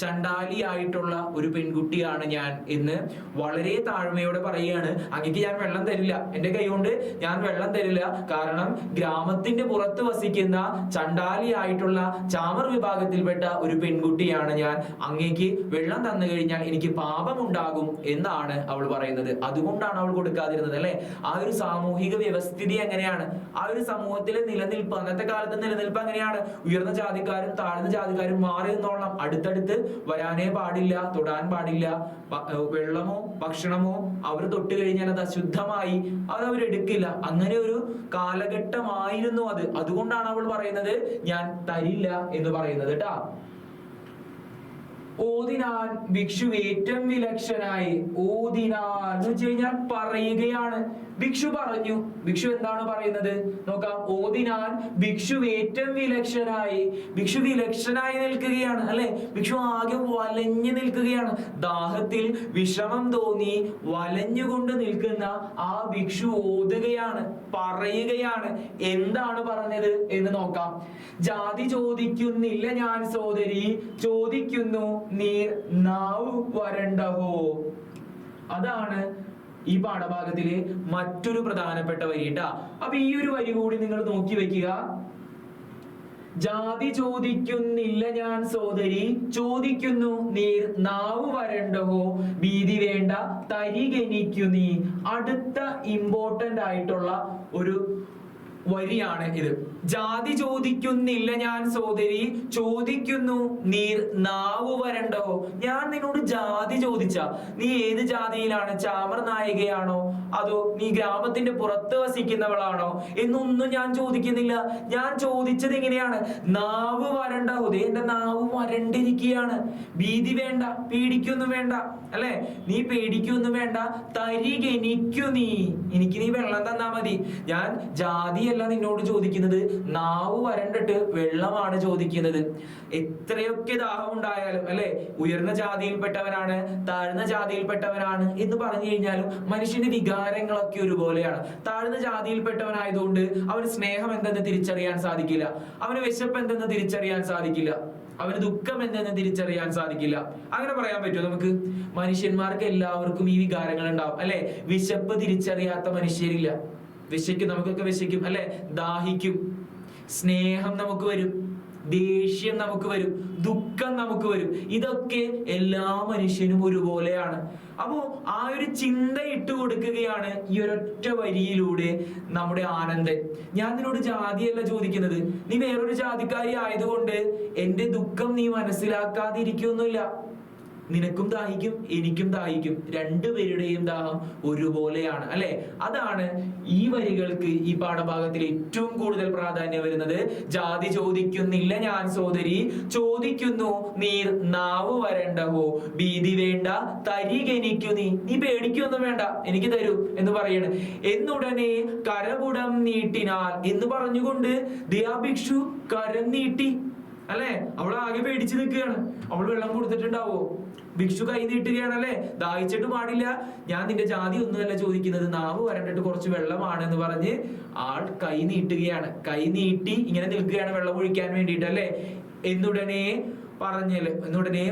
ചണ്ടാലി ആയിട്ടുള്ള ഒരു പെൺകുട്ടിയാണ് ഞാൻ എന്ന് വളരെ താഴ്മയോടെ പറയുകയാണ്. അങ്ങേക്ക് ഞാൻ വെള്ളം തരില്ല, എന്റെ കൈ കൊണ്ട് ഞാൻ വെള്ളം തരില്ല, കാരണം ഗ്രാമത്തിന്റെ പുറത്ത് വസിക്കുന്ന ചണ്ടാലി ആയിട്ടുള്ള ചാമർ വിഭാഗത്തിൽപ്പെട്ട ഒരു പെൺകുട്ടിയാണ് ഞാൻ. അങ്ങേക്ക് വെള്ളം തന്നു കഴിഞ്ഞാൽ എനിക്ക് പാപമുണ്ടാകും എന്നാണ് അവൾ പറയുന്നത്. അതുകൊണ്ടാണ് അവൾ കൊടുക്കാതിരുന്നത് അല്ലെ. ആ ഒരു സാമൂഹിക വ്യവസ്ഥിതി എങ്ങനെയാണ്, ആ ഒരു സമൂഹത്തിലെ നിലനിൽപ്പ്, അന്നത്തെ കാലത്ത് നിലനിൽപ്പ് എങ്ങനെയാണ്? ഉയർന്ന ജാതിക്കാരും താഴ്ന്ന ജാതിക്കാരും മാറി നിന്നോളണം, അടുത്തടുത്ത് വരാനേ പാടില്ല, തൊടാൻ പാടില്ല. വെള്ളമോ ഭക്ഷണമോ അവർ തൊട്ട് കഴിഞ്ഞാൽ അത് അശുദ്ധമായി, അത് അവരെടുക്കില്ല. അങ്ങനെ ഒരു കാലഘട്ടമായിരുന്നു അത്. അതുകൊണ്ടാണ് അവൾ പറയുന്നത് ഞാൻ തരില്ല എന്ന് പറയുന്നത് കേട്ടാ. ഓതിനാൻ ഭിക്ഷു ഏറ്റവും വിലക്ഷനായി. ഓതിനാൻ എന്ന് വെച്ച് കഴിഞ്ഞാൽ പറയുകയാണ്. ഭിക്ഷു പറഞ്ഞു. ഭിക്ഷു എന്താണ് പറയുന്നത് നോക്കാം. ഓതിനാൻ ഭിക്ഷു ഏറ്റവും വിലക്ഷനായി. ഭിക്ഷു വിലക്ഷനായി നിൽക്കുകയാണ് അല്ലെ. ഭിക്ഷു ആകെ വലഞ്ഞു നിൽക്കുകയാണ്. ദാഹത്തിൽ വിഷമം തോന്നി വലഞ്ഞുകൊണ്ട് നിൽക്കുന്ന ആ ഭിക്ഷു ഓതുകയാണ്, പറയുകയാണ്. എന്താണ് പറഞ്ഞത് എന്ന് നോക്കാം. ജാതി ചോദിക്കുന്നില്ല ഞാൻ സോദരി, ചോദിക്കുന്നു നീർ നാവ് വരണ്ടഹോ. അതാണ് ഈ പാഠഭാഗത്തിലെ മറ്റൊരു പ്രധാനപ്പെട്ട വരി ട്ടാ. അപ്പൊ ഈ ഒരു വരി കൂടി നിങ്ങൾ നോക്കി വെക്കുക. ജാതി ചോദിക്കുന്നില്ല ഞാൻ സോദരി, ചോദിക്കുന്നു നീർ നാവ് വരണ്ടഹോ, ഭീതി വേണ്ട തരികെനിക്കു നീ. അടുത്ത ഇമ്പോർട്ടന്റ് ആയിട്ടുള്ള ഒരു വരിയാണ് ഇത്. ജാതി ചോദിക്കുന്നില്ല ഞാൻ സോദരി, ചോദിക്കുന്നു നീർ നാവു വരണ്ടോ. ഞാൻ നിന്നോട് ജാതി ചോദിച്ച നീ ഏത് ജാതിയിലാണ്? ചാമർ നായികയാണോ അതോ നീ ഗ്രാമത്തിന്റെ പുറത്ത് വസിക്കുന്നവളാണോ എന്നൊന്നും ഞാൻ ചോദിക്കുന്നില്ല. ഞാൻ ചോദിച്ചത് ഇങ്ങനെയാണ്, നാവ് വരണ്ട. ഹുദേ, എന്റെ നാവ് വരണ്ടിരിക്കുകയാണ്. ഭീതി വേണ്ട, പേടിക്കൊന്നും വേണ്ട, അല്ലെ? നീ പേടിക്കൊന്നും വേണ്ട, തരികെനിക്കു നീ, എനിക്ക് നീ വെള്ളം തന്നാ മതി. ഞാൻ ജാതിയല്ല നിന്നോട് ചോദിക്കുന്നത്, നാവ് വരണ്ടിട്ട് വെള്ളമാണ് ചോദിക്കുന്നത്. എത്രയൊക്കെ ദാഹം ഉണ്ടായാലും, അല്ലെ, ഉയർന്ന ജാതിയിൽപ്പെട്ടവനാണ് താഴ്ന്ന ജാതിയിൽപ്പെട്ടവനാണ് എന്ന് പറഞ്ഞു കഴിഞ്ഞാലും മനുഷ്യന്റെ വികാരങ്ങളൊക്കെ ഒരുപോലെയാണ്. താഴ്ന്ന ജാതിയിൽപ്പെട്ടവനായതുകൊണ്ട് അവന് സ്നേഹം എന്തെന്ന് തിരിച്ചറിയാൻ സാധിക്കില്ല, അവന് വിശപ്പ് എന്തെന്ന് തിരിച്ചറിയാൻ സാധിക്കില്ല, അവന് ദുഃഖം എന്തെന്ന് തിരിച്ചറിയാൻ സാധിക്കില്ല. അങ്ങനെ പറയാൻ പറ്റുമോ നമുക്ക്? മനുഷ്യന്മാർക്ക് എല്ലാവർക്കും ഈ വികാരങ്ങൾ ഉണ്ടാവും, അല്ലെ? വിശപ്പ് തിരിച്ചറിയാത്ത മനുഷ്യരില്ല. വിശക്കും, നമുക്കൊക്കെ വിശക്കും, അല്ലെ? ദാഹിക്കും. സ്നേഹം നമുക്ക് വരും, ദേഷ്യം നമുക്ക് വരും, ദുഃഖം നമുക്ക് വരും. ഇതൊക്കെ എല്ലാ മനുഷ്യനും ഒരുപോലെയാണ്. അപ്പോ ആ ഒരു ചിന്ത ഇട്ട് കൊടുക്കുകയാണ് ഈ ഒരൊറ്റ വരിയിലൂടെ നമ്മുടെ ആനന്ദൻ. ഞാൻ നിന്നോട് ജാതിയല്ല ചോദിക്കുന്നത്, നീ വേറൊരു ജാതിക്കാരി ആയതുകൊണ്ട് എന്റെ ദുഃഖം നീ മനസ്സിലാക്കാതിരിക്കൊന്നുമില്ല. നിനക്കും ദാഹിക്കും, എനിക്കും ദാഹിക്കും, രണ്ടുപേരുടെയും ദാഹം ഒരുപോലെയാണ്, അല്ലെ? അതാണ് ഈ വരികൾക്ക് ഈ പാഠഭാഗത്തിൽ ഏറ്റവും കൂടുതൽ പ്രാധാന്യം വരുന്നത്. ജാതി ചോദിക്കുന്നില്ല ഞാൻ സോദരി, ചോദിക്കുന്നു നീർ നാവ് വരണ്ടഹോ. ഭീതി വേണ്ട, തരികെനിക്കു നീ, നീ പേടിക്കൊന്നും വേണ്ട, എനിക്ക് തരൂ എന്ന് പറയണ്. എന്നുടനെ കരപുടം നീട്ടിനാൽ എന്ന് പറഞ്ഞുകൊണ്ട് ദയാഭിക്ഷു കരം നീട്ടി, അല്ലെ? അവൾ ആകെ പേടിച്ചു നിൽക്കുകയാണ്. അവൾ വെള്ളം കൊടുത്തിട്ടുണ്ടാവോ? ഭിക്ഷു കൈ നീട്ടുകയാണ്, അല്ലെ? ദാഹിച്ചിട്ട് പാടില്ല, ഞാൻ നിന്റെ ജാതി ഒന്നുമല്ല ചോദിക്കുന്നത്, നാവ് വരണ്ടിട്ട് കുറച്ച് വെള്ളമാണ് എന്ന് പറഞ്ഞ് ആൾ കൈ നീട്ടുകയാണ്. കൈ നീട്ടി ഇങ്ങനെ നിൽക്കുകയാണ് വെള്ളം ഒഴിക്കാൻ വേണ്ടിയിട്ട്, അല്ലെ? എന്നുടനെ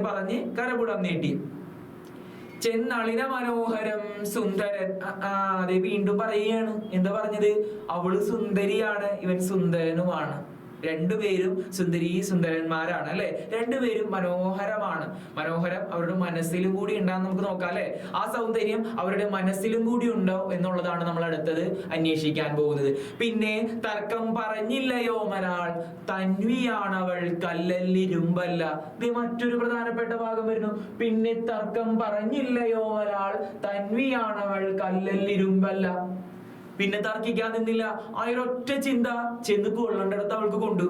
പറഞ്ഞ് കരപുടം നീട്ടി. ചെന്നളിന മനോഹരം സുന്ദരൻ. അതെ, വീണ്ടും പറയുകയാണ്. എന്താ പറഞ്ഞത്? അവള് സുന്ദരിയാണ്, ഇവൻ സുന്ദരനുമാണ്. രണ്ടുപേരും സുന്ദരന്മാരാണ്, അല്ലെ? രണ്ടുപേരും മനോഹരമാണ്. മനോഹരം അവരുടെ മനസ്സിലും കൂടി ഉണ്ടാകുന്ന നമുക്ക് നോക്കാം, അല്ലെ? ആ സൗന്ദര്യം അവരുടെ മനസ്സിലും കൂടി ഉണ്ടോ എന്നുള്ളതാണ് നമ്മൾ അടുത്തത് അന്വേഷിക്കാൻ പോകുന്നത്. പിന്നെ തർക്കം പറഞ്ഞില്ലയോ മരാൾ, തന്വിയാണവൾ കല്ലല്ലിരുമ്പല്ല. ഇത് മറ്റൊരു പ്രധാനപ്പെട്ട ഭാഗം വരുന്നു. പിന്നെ തർക്കം പറഞ്ഞില്ലയോ മരാൾ, തന്വിയാണവൾ കല്ലല്ലിരുമ്പല്ല. പിന്നെ തർക്കിക്കാൻ നിന്നില്ല. ആ ഒരൊറ്റ ചിന്ത ചെന്ന് കൊള്ളേണ്ടടുത്ത് അവൾക്ക് കൊണ്ടു.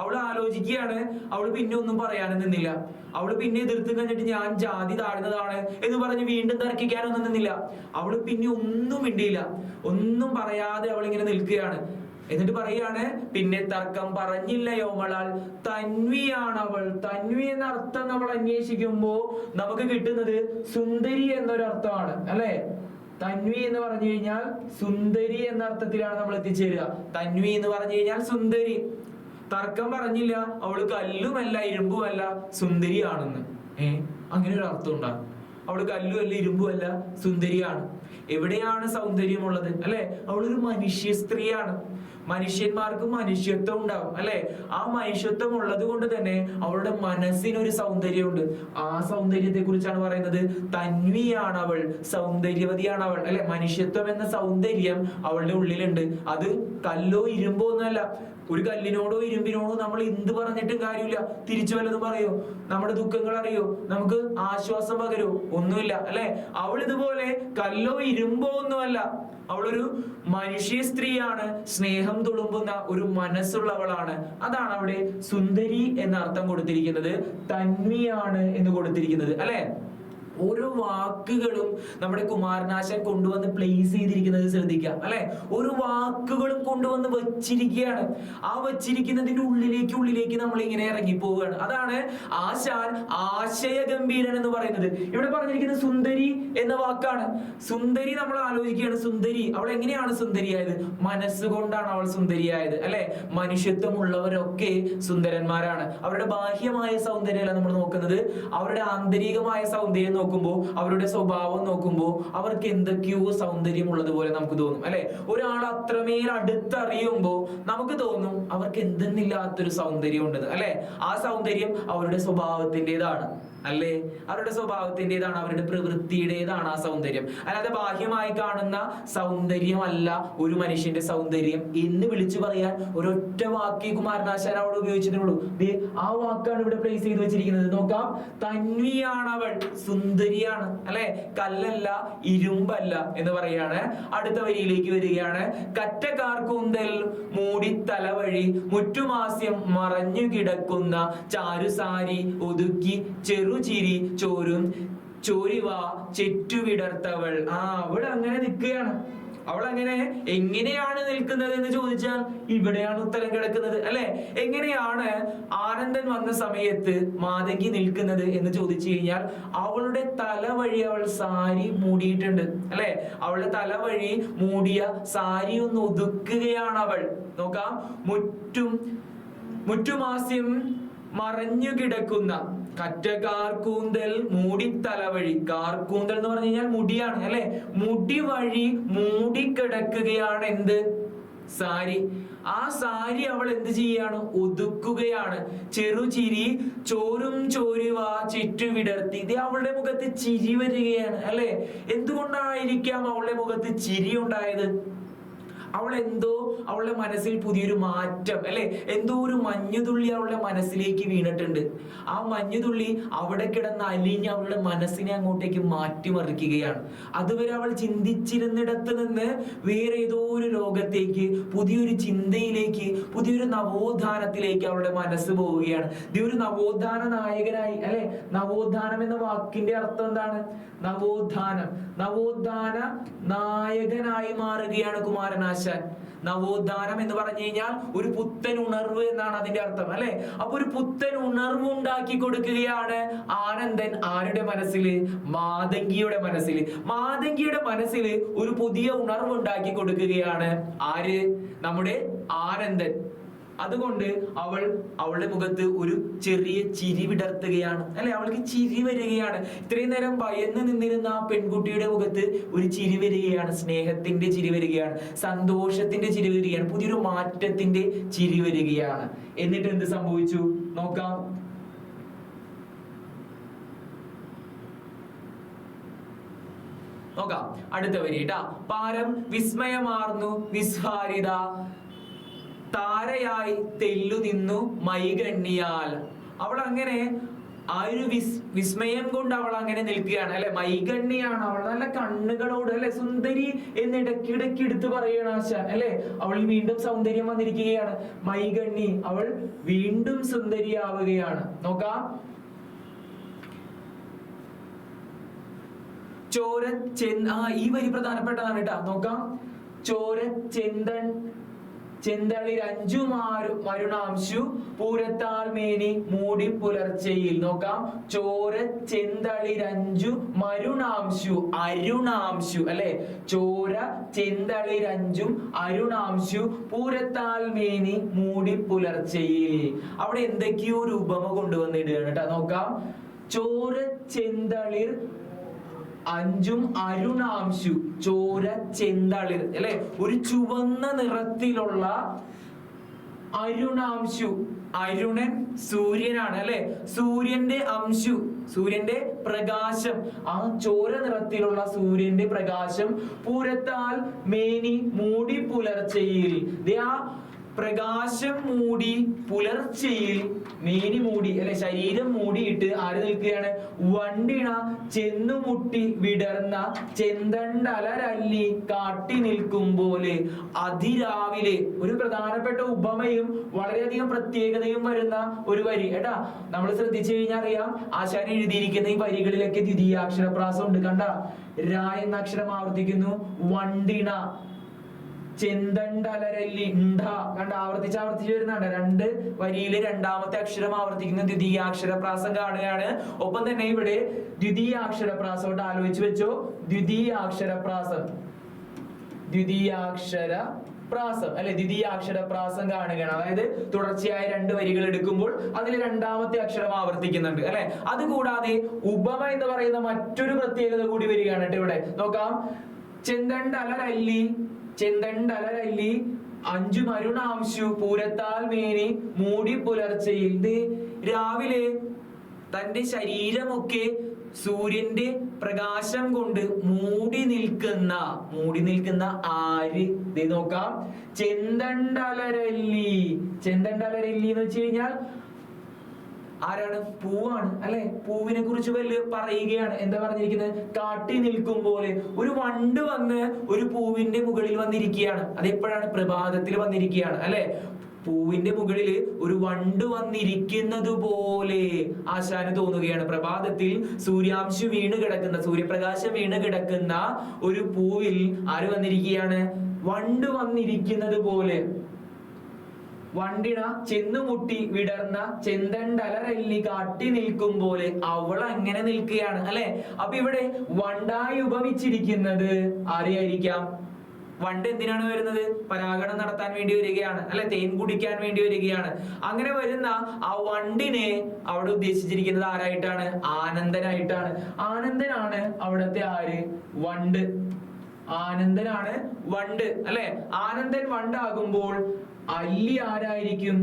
അവള് ആലോചിക്കുകയാണ്. അവള് പിന്നെ ഒന്നും പറയാനും നിന്നില്ല. അവള് പിന്നെ എതിർത്ത് കഴിഞ്ഞിട്ട് ഞാൻ ജാതി താഴ്ന്നതാണ് എന്ന് പറഞ്ഞ് വീണ്ടും തർക്കിക്കാനൊന്നും നിന്നില്ല. അവള് പിന്നെ ഒന്നും മിണ്ടിയില്ല, ഒന്നും പറയാതെ അവൾ ഇങ്ങനെ നിൽക്കുകയാണ്. എന്നിട്ട് പറയാണ്, പിന്നെ തർക്കം പറഞ്ഞില്ലയോ മളാൽ, തന്വിയാണവൾ. തന്വി എന്ന അർത്ഥം നമ്മൾ അന്വേഷിക്കുമ്പോ നമുക്ക് കിട്ടുന്നത് സുന്ദരി എന്നൊരർത്ഥമാണ്, അല്ലെ? തന്വി എന്ന് പറഞ്ഞു കഴിഞ്ഞാൽ സുന്ദരി എന്ന അർത്ഥത്തിലാണ് നമ്മൾ എത്തിച്ചേരുക. തന്വി എന്ന് പറഞ്ഞു കഴിഞ്ഞാൽ സുന്ദരി. തർക്കം പറഞ്ഞില്ല, അവള് കല്ലുമല്ല ഇരുമ്പുമല്ല, സുന്ദരിയാണെന്ന്. അങ്ങനെ ഒരു അർത്ഥം ഉണ്ടാകും. അവള് കല്ലുമല്ല ഇരുമ്പുമല്ല, സുന്ദരിയാണ്. എവിടെയാണ് സൗന്ദര്യമുള്ളത്, അല്ലെ? അവളൊരു മനുഷ്യ സ്ത്രീയാണ്. മനുഷ്യന്മാർക്ക് മനുഷ്യത്വം ഉണ്ടാവും, അല്ലെ? ആ മനുഷ്യത്വം ഉള്ളത് കൊണ്ട് തന്നെ അവളുടെ മനസ്സിനൊരു സൗന്ദര്യമുണ്ട്. ആ സൗന്ദര്യത്തെ കുറിച്ചാണ് പറയുന്നത്. തന്വിയാണ് അവൾ, സൗന്ദര്യവതിയാണ് അവൾ, അല്ലെ? മനുഷ്യത്വം എന്ന സൗന്ദര്യം അവളുടെ ഉള്ളിലുണ്ട്. അത് കല്ലോ ഇരുമ്പോ ഒന്നുമല്ല. ഒരു കല്ലിനോടോ ഇരുമ്പിനോടോ നമ്മൾ എന്ത് പറഞ്ഞിട്ടും കാര്യമില്ല. തിരിച്ചു വല്ലതും പറയോ? നമ്മുടെ ദുഃഖങ്ങൾ അറിയോ? നമുക്ക് ആശ്വാസം പകരോ? ഒന്നുമില്ല, അല്ലെ? അവൾ ഇതുപോലെ കല്ലോ ഇരുമ്പോ ഒന്നുമല്ല. അവളൊരു മനുഷ്യ സ്ത്രീയാണ്, സ്നേഹം തുളുമ്പുന്ന ഒരു മനസ്സുള്ളവളാണ്. അതാണ് അവിടെ സുന്ദരി എന്ന അർത്ഥം കൊടുത്തിരിക്കുന്നത്, തന്വിയാണ് എന്ന് കൊടുത്തിരിക്കുന്നത്, അല്ലെ? ഓരോ വാക്കുകളും നമ്മുടെ കുമാരനാശാൻ കൊണ്ടുവന്ന് പ്ലേസ് ചെയ്തിരിക്കുന്നത് ശ്രദ്ധിക്കാം, അല്ലെ? ഓരോ വാക്കുകളും കൊണ്ടുവന്ന് വച്ചിരിക്കുകയാണ്. ആ വച്ചിരിക്കുന്നതിന്റെ ഉള്ളിലേക്ക് നമ്മൾ ഇങ്ങനെ ഇറങ്ങി പോവുകയാണ്. അതാണ് ആശാൻ ആശയഗംഭീരൻ എന്ന് പറയുന്നത്. ഇവിടെ പറഞ്ഞിരിക്കുന്നത് സുന്ദരി എന്ന വാക്കാണ്. സുന്ദരി നമ്മൾ ആലോചിക്കുകയാണ്. സുന്ദരി അവൾ എങ്ങനെയാണ് സുന്ദരിയായത്? മനസ്സുകൊണ്ടാണ് അവൾ സുന്ദരിയായത്, അല്ലെ? മനുഷ്യത്വമുള്ളവരൊക്കെ സുന്ദരന്മാരാണ്. അവരുടെ ബാഹ്യമായ സൗന്ദര്യമല്ല നമ്മൾ നോക്കുന്നത്, അവരുടെ ആന്തരികമായ സൗന്ദര്യം നോക്കുമ്പോൾ, അവരുടെ സ്വഭാവം നോക്കുമ്പോൾ അവർക്ക് എന്തൊക്കെയോ സൗന്ദര്യം ഉള്ളതുപോലെ നമുക്ക് തോന്നും അല്ലെ. ഒരാൾ അത്രമേൽ അടുത്തറിയുമ്പോൾ നമുക്ക് തോന്നും അവർക്ക് എന്തെന്നില്ലാത്തൊരു സൗന്ദര്യം ഉണ്ടെന്ന് അല്ലെ. ആ സൗന്ദര്യം അവരുടെ സ്വഭാവത്തിൻ്റെതാണ് അല്ലേ, അവരുടെ സ്വഭാവത്തിൻ്റെതാണ്, അവരുടെ പ്രവൃത്തിയുടേതാണ് ആ സൗന്ദര്യം. അല്ലാതെ ബാഹ്യമായി കാണുന്ന സൗന്ദര്യമല്ല ഒരു മനുഷ്യന്റെ സൗന്ദര്യം എന്ന് വിളിച്ചു പറയാൻ ഒരൊറ്റ വാക്ക് കുമാരനാശാൻ അവിടെ ഉപയോഗിച്ചിട്ടുള്ളൂ. ആ വാക്കാണ് ഇവിടെ പ്ലേസ് ചെയ്ത് വെച്ചിരിക്കുന്നത്. നോക്കാം, തന്വിയാണ് അവൾ, സുന്ദരിയാണ് അല്ലെ, കല്ലല്ല ഇരുമ്പല്ല എന്ന് പറയാണ്. അടുത്ത വരിയിലേക്ക് വരികയാണ്. കറ്റക്കാർക്കൂന്തൽ മൂടി തലവഴി മുറ്റുമാസ്യം മറഞ്ഞു കിടക്കുന്ന ചാരുസാരി ഒതുക്കി ചെറുചിരി ചോരും ചോരിവ ചെറ്റുവിടർത്തവൾ. അവൾ അങ്ങനെ നിൽക്കുകയാണ്. അവൾ അങ്ങനെ എങ്ങനെയാണ് നിൽക്കുന്നത് എന്ന് ചോദിച്ചാൽ ഇവിടെയാണ് ഉത്തരം കിടക്കുന്നത് അല്ലെ. എങ്ങനെയാണ് ആനന്ദൻ വന്ന സമയത്ത് മാതങ്കി നിൽക്കുന്നത് എന്ന് ചോദിച്ചു കഴിഞ്ഞാൽ അവളുടെ തല വഴി അവൾ സാരി മൂടിയിട്ടുണ്ട് അല്ലെ. അവളുടെ തല വഴി മൂടിയ സാരി ഒന്ന് ഒതുക്കുകയാണ് അവൾ. നോക്കാം, മുറ്റുമാസ്യം മറഞ്ഞു കിടക്കുന്ന കറ്റക്കാർക്കൂന്തൽ മൂടിത്തലവഴി. കാർക്കൂന്തൽ എന്ന് പറഞ്ഞു കഴിഞ്ഞാൽ മുടിയാണ് അല്ലെ. മുടി വഴി മൂടിക്കിടക്കുകയാണ് എന്ത്? സാരി. ആ സാരി അവൾ എന്ത് ചെയ്യാണ്? ഒതുക്കുകയാണ്. ചെറുചിരി ചോരും ചോരുവ ചുറ്റുവിടർത്തി. ഇത് അവളുടെ മുഖത്ത് ചിരി വരികയാണ് അല്ലെ. എന്തുകൊണ്ടായിരിക്കാം അവളുടെ മുഖത്ത് ചിരി ഉണ്ടായത്? അവൾ എന്തോ, അവളുടെ മനസ്സിൽ പുതിയൊരു മാറ്റം അല്ലെ, എന്തോ ഒരു മഞ്ഞുതുള്ളി അവളുടെ മനസ്സിലേക്ക് വീണിട്ടുണ്ട്. ആ മഞ്ഞുതുള്ളി അവിടെ കിടന്ന് അലിഞ്ഞ് അവളുടെ മനസ്സിനെ അങ്ങോട്ടേക്ക് മാറ്റിമറിക്കുകയാണ്. അതുവരെ അവൾ ചിന്തിച്ചിരുന്നിടത്ത് നിന്ന് വേറെ ഏതോ ഒരു ലോകത്തേക്ക്, പുതിയൊരു ചിന്തയിലേക്ക്, പുതിയൊരു നവോത്ഥാനത്തിലേക്ക് അവളുടെ മനസ്സ് പോവുകയാണ്. ഇത് ഒരു നവോത്ഥാന നായകനായി അല്ലെ. നവോത്ഥാനം എന്ന വാക്കിന്റെ അർത്ഥം എന്താണ്? നവോത്ഥാനം, നവോത്ഥാന നായകനായി മാറുകയാണ് കുമാരനാശാൻ. നവോത്ഥാനം എന്ന് പറഞ്ഞു കഴിഞ്ഞാൽ ഒരു പുത്തൻ ഉണർവ് എന്നാണ് അതിന്റെ അർത്ഥം അല്ലെ. അപ്പൊ ഒരു പുത്തൻ ഉണർവ് ഉണ്ടാക്കി കൊടുക്കുകയാണ് ആനന്ദൻ. ആരുടെ മനസ്സില്? മാതങ്കിയുടെ മനസ്സിൽ. മാതങ്കിയുടെ മനസ്സിൽ ഒരു പുതിയ ഉണർവ് ഉണ്ടാക്കി കൊടുക്കുകയാണ് ആര്? നമ്മുടെ ആനന്ദൻ. അതുകൊണ്ട് അവളുടെ മുഖത്ത് ഒരു ചെറിയ ചിരി വിടർത്തുകയാണ് അല്ലെ. അവൾക്ക് ചിരി വരികയാണ്. ഇത്രയും നേരം ഭയന്ന് നിന്നിരുന്ന ആ പെൺകുട്ടിയുടെ മുഖത്ത് ഒരു ചിരി വരികയാണ്. സ്നേഹത്തിന്റെ ചിരി വരികയാണ്, സന്തോഷത്തിന്റെ ചിരി വരികയാണ്, പുതിയൊരു മാറ്റത്തിന്റെ ചിരി വരികയാണ്. എന്നിട്ട് എന്ത് സംഭവിച്ചു നോക്കാം. അടുത്ത വരി ട്ടാ. പാരം വിസ്മയമാർന്നു വിസ്ഫാരിത താരയായി തെല്ലു നിന്നു മൈകണ്ണിയാൽ. അവൾ അങ്ങനെ ആ ഒരു വിസ്മയം കൊണ്ട് അവൾ അങ്ങനെ നിൽക്കുകയാണ് അല്ലെ. മൈകണ്ണിയാണ് അവൾ, നല്ല കണ്ണുകളോട് അല്ലെ, സുന്ദരി എന്ന് ഇടയ്ക്കിടയ്ക്ക് എടുത്ത് പറയണ ആശാൻ അല്ലെ. അവൾ വീണ്ടും സൗന്ദര്യം വന്നിരിക്കുകയാണ്. മൈകണ്ണി, അവൾ വീണ്ടും സുന്ദരിയാവുകയാണ്. നോക്കാം, ഈ വരി പ്രധാനപ്പെട്ടതാണ് കേട്ടാ. നോക്കാം, ചോര ചെന്തളിരഞ്ചു മരുണാംശു പൂരത്താൽ മേനി മൂടി പുലർച്ചയിൽ. നോക്കാം, ചോര ചെന്തളിരഞ്ചു മരുണാംശു, അരുണാംശു അല്ലെ. ചോര ചെന്തളിരഞ്ചും അരുണാംശു പൂരത്താൽ മേനി മൂടി പുലർച്ചയിൽ. അവിടെ എന്തൊക്കെയോ ഒരു ഉപമ കൊണ്ടുവന്നിടുകയാണ് കേട്ടോ. നോക്കാം, ചോര ചെന്തളിർ അഞ്ചും അരുണാംശു, ചോര ചെന്തളിർ അല്ലെ, ഒരു ചുവന്ന നിറത്തിലുള്ള അരുണാംശു. അരുണൻ സൂര്യനാണ് അല്ലെ. സൂര്യന്റെ അംശു, സൂര്യന്റെ പ്രകാശം, ആ ചോര നിറത്തിലുള്ള സൂര്യന്റെ പ്രകാശം പൂരത്താൽ മേനി മൂടി പുലർച്ചയിൽ. ആ പ്രകാശം മൂടി പുലർച്ചയിൽ മേനി മൂടി അല്ലെ, ശരീരം മൂടിയിട്ട് ആര് നിൽക്കുകയാണ്? വണ്ടിണ ചെന്നുമുട്ടി വിടർന്ന ചെന്തണ്ടലരല്ലി കാട്ടി നിൽക്കും പോലെ. അതിരാവിലെ ഒരു പ്രധാനപ്പെട്ട ഉപമയും വളരെയധികം പ്രത്യേകതയും വരുന്ന ഒരു വരി കേട്ടാ. നമ്മൾ ശ്രദ്ധിച്ചു കഴിഞ്ഞാൽ അറിയാം, ആശാൻ എഴുതിയിരിക്കുന്ന ഈ വരികളിലൊക്കെ ദ്വിതീയാക്ഷരപ്രാസം ഉണ്ട്. കണ്ട, ര എന്ന അക്ഷരം ആവർത്തിക്കുന്നു. വണ്ടിണ, ചെന്തണ്ടലരല്ലി, ണ്ട, കണ്ട ആവർത്തിച്ച് വരുന്നുണ്ട്. രണ്ട് വരിയില് രണ്ടാമത്തെ അക്ഷരം ആവർത്തിക്കുന്ന ദ്വിതീയാക്ഷരപ്രാസം കാണുകയാണ്. ഒപ്പം തന്നെ ഇവിടെ ദ്വിതീയാക്ഷരപ്രാസോട്ട് ആലോചിച്ച് വെച്ചോ. ദ്വിതീയാക്ഷരപ്രാസം പ്രാസം അല്ലെ, ദ്വിതീയാക്ഷര പ്രാസം കാണുകയാണ്. അതായത് തുടർച്ചയായ 2 വരികൾ എടുക്കുമ്പോൾ അതിൽ രണ്ടാമത്തെ അക്ഷരം ആവർത്തിക്കുന്നുണ്ട് അല്ലെ. അതുകൂടാതെ ഉപമ എന്ന് പറയുന്ന മറ്റൊരു പ്രത്യേകത കൂടി വരികയാണ് കേട്ടോ. ഇവിടെ നോക്കാം, ചെന്തണ്ടലരല്ലി ചെന്തണ്ടലരല്ലി അഞ്ചു മരുണാംശു പൂരത്താൽ മേനി മൂടി പുലർച്ചയിൽ. രാവിലെ തന്റെ ശരീരമൊക്കെ സൂര്യന്റെ പ്രകാശം കൊണ്ട് മൂടി നിൽക്കുന്ന ആര്? നോക്കാം, ചെന്തണ്ടലരല്ലി. ചെന്തണ്ടലരല്ലി എന്ന് വെച്ച് കഴിഞ്ഞാൽ ആരാണ്? പൂവാണ് അല്ലെ. പൂവിനെ കുറിച്ച് വല്ല പറയുകയാണ്. എന്താ പറഞ്ഞിരിക്കുന്നത്? കാട്ടി നിൽക്കും പോലെ ഒരു വണ്ട് വന്ന് ഒരു പൂവിന്റെ മുകളിൽ വന്നിരിക്കുകയാണ്. അതെപ്പോഴാണ്? പ്രഭാതത്തിൽ വന്നിരിക്കുകയാണ് അല്ലെ. പൂവിന്റെ മുകളിൽ ഒരു വണ്ട് വന്നിരിക്കുന്നത് പോലെ ആശാന് തോന്നുകയാണ്. പ്രഭാതത്തിൽ സൂര്യാംശു വീണ് കിടക്കുന്ന, സൂര്യപ്രകാശം വീണ് കിടക്കുന്ന ഒരു പൂവിൽ ആര് വന്നിരിക്കുകയാണ്? വണ്ട് വന്നിരിക്കുന്നത് പോലെ. വണ്ടിണ ചെന്നുമുട്ടി വിടർന്ന ചെന്തണ്ടലരല്ലി കാട്ടി നിൽക്കും പോലെ അവൾ അങ്ങനെ നിൽക്കുകയാണ് അല്ലെ. അപ്പൊ ഇവിടെ വണ്ടായി ഉപമിച്ചിരിക്കുന്നത് ആരെയായിരിക്കാം? വണ്ട് എന്തിനാണ് വരുന്നത്? പരാഗണം നടത്താൻ വേണ്ടി വരികയാണ് അല്ലെ, തേൻ കുടിക്കാൻ വേണ്ടി വരികയാണ്. അങ്ങനെ വരുന്ന ആ വണ്ടിനെ അവിടെ ഉദ്ദേശിച്ചിരിക്കുന്നത് ആരായിട്ടാണ്? ആനന്ദനായിട്ടാണ്. ആനന്ദനാണ് അവിടത്തെ ആര്? വണ്ട്. ആനന്ദനാണ് വണ്ട് അല്ലെ. ആനന്ദൻ വണ്ടാകുമ്പോൾ അല്ലി ആരായിരിക്കും?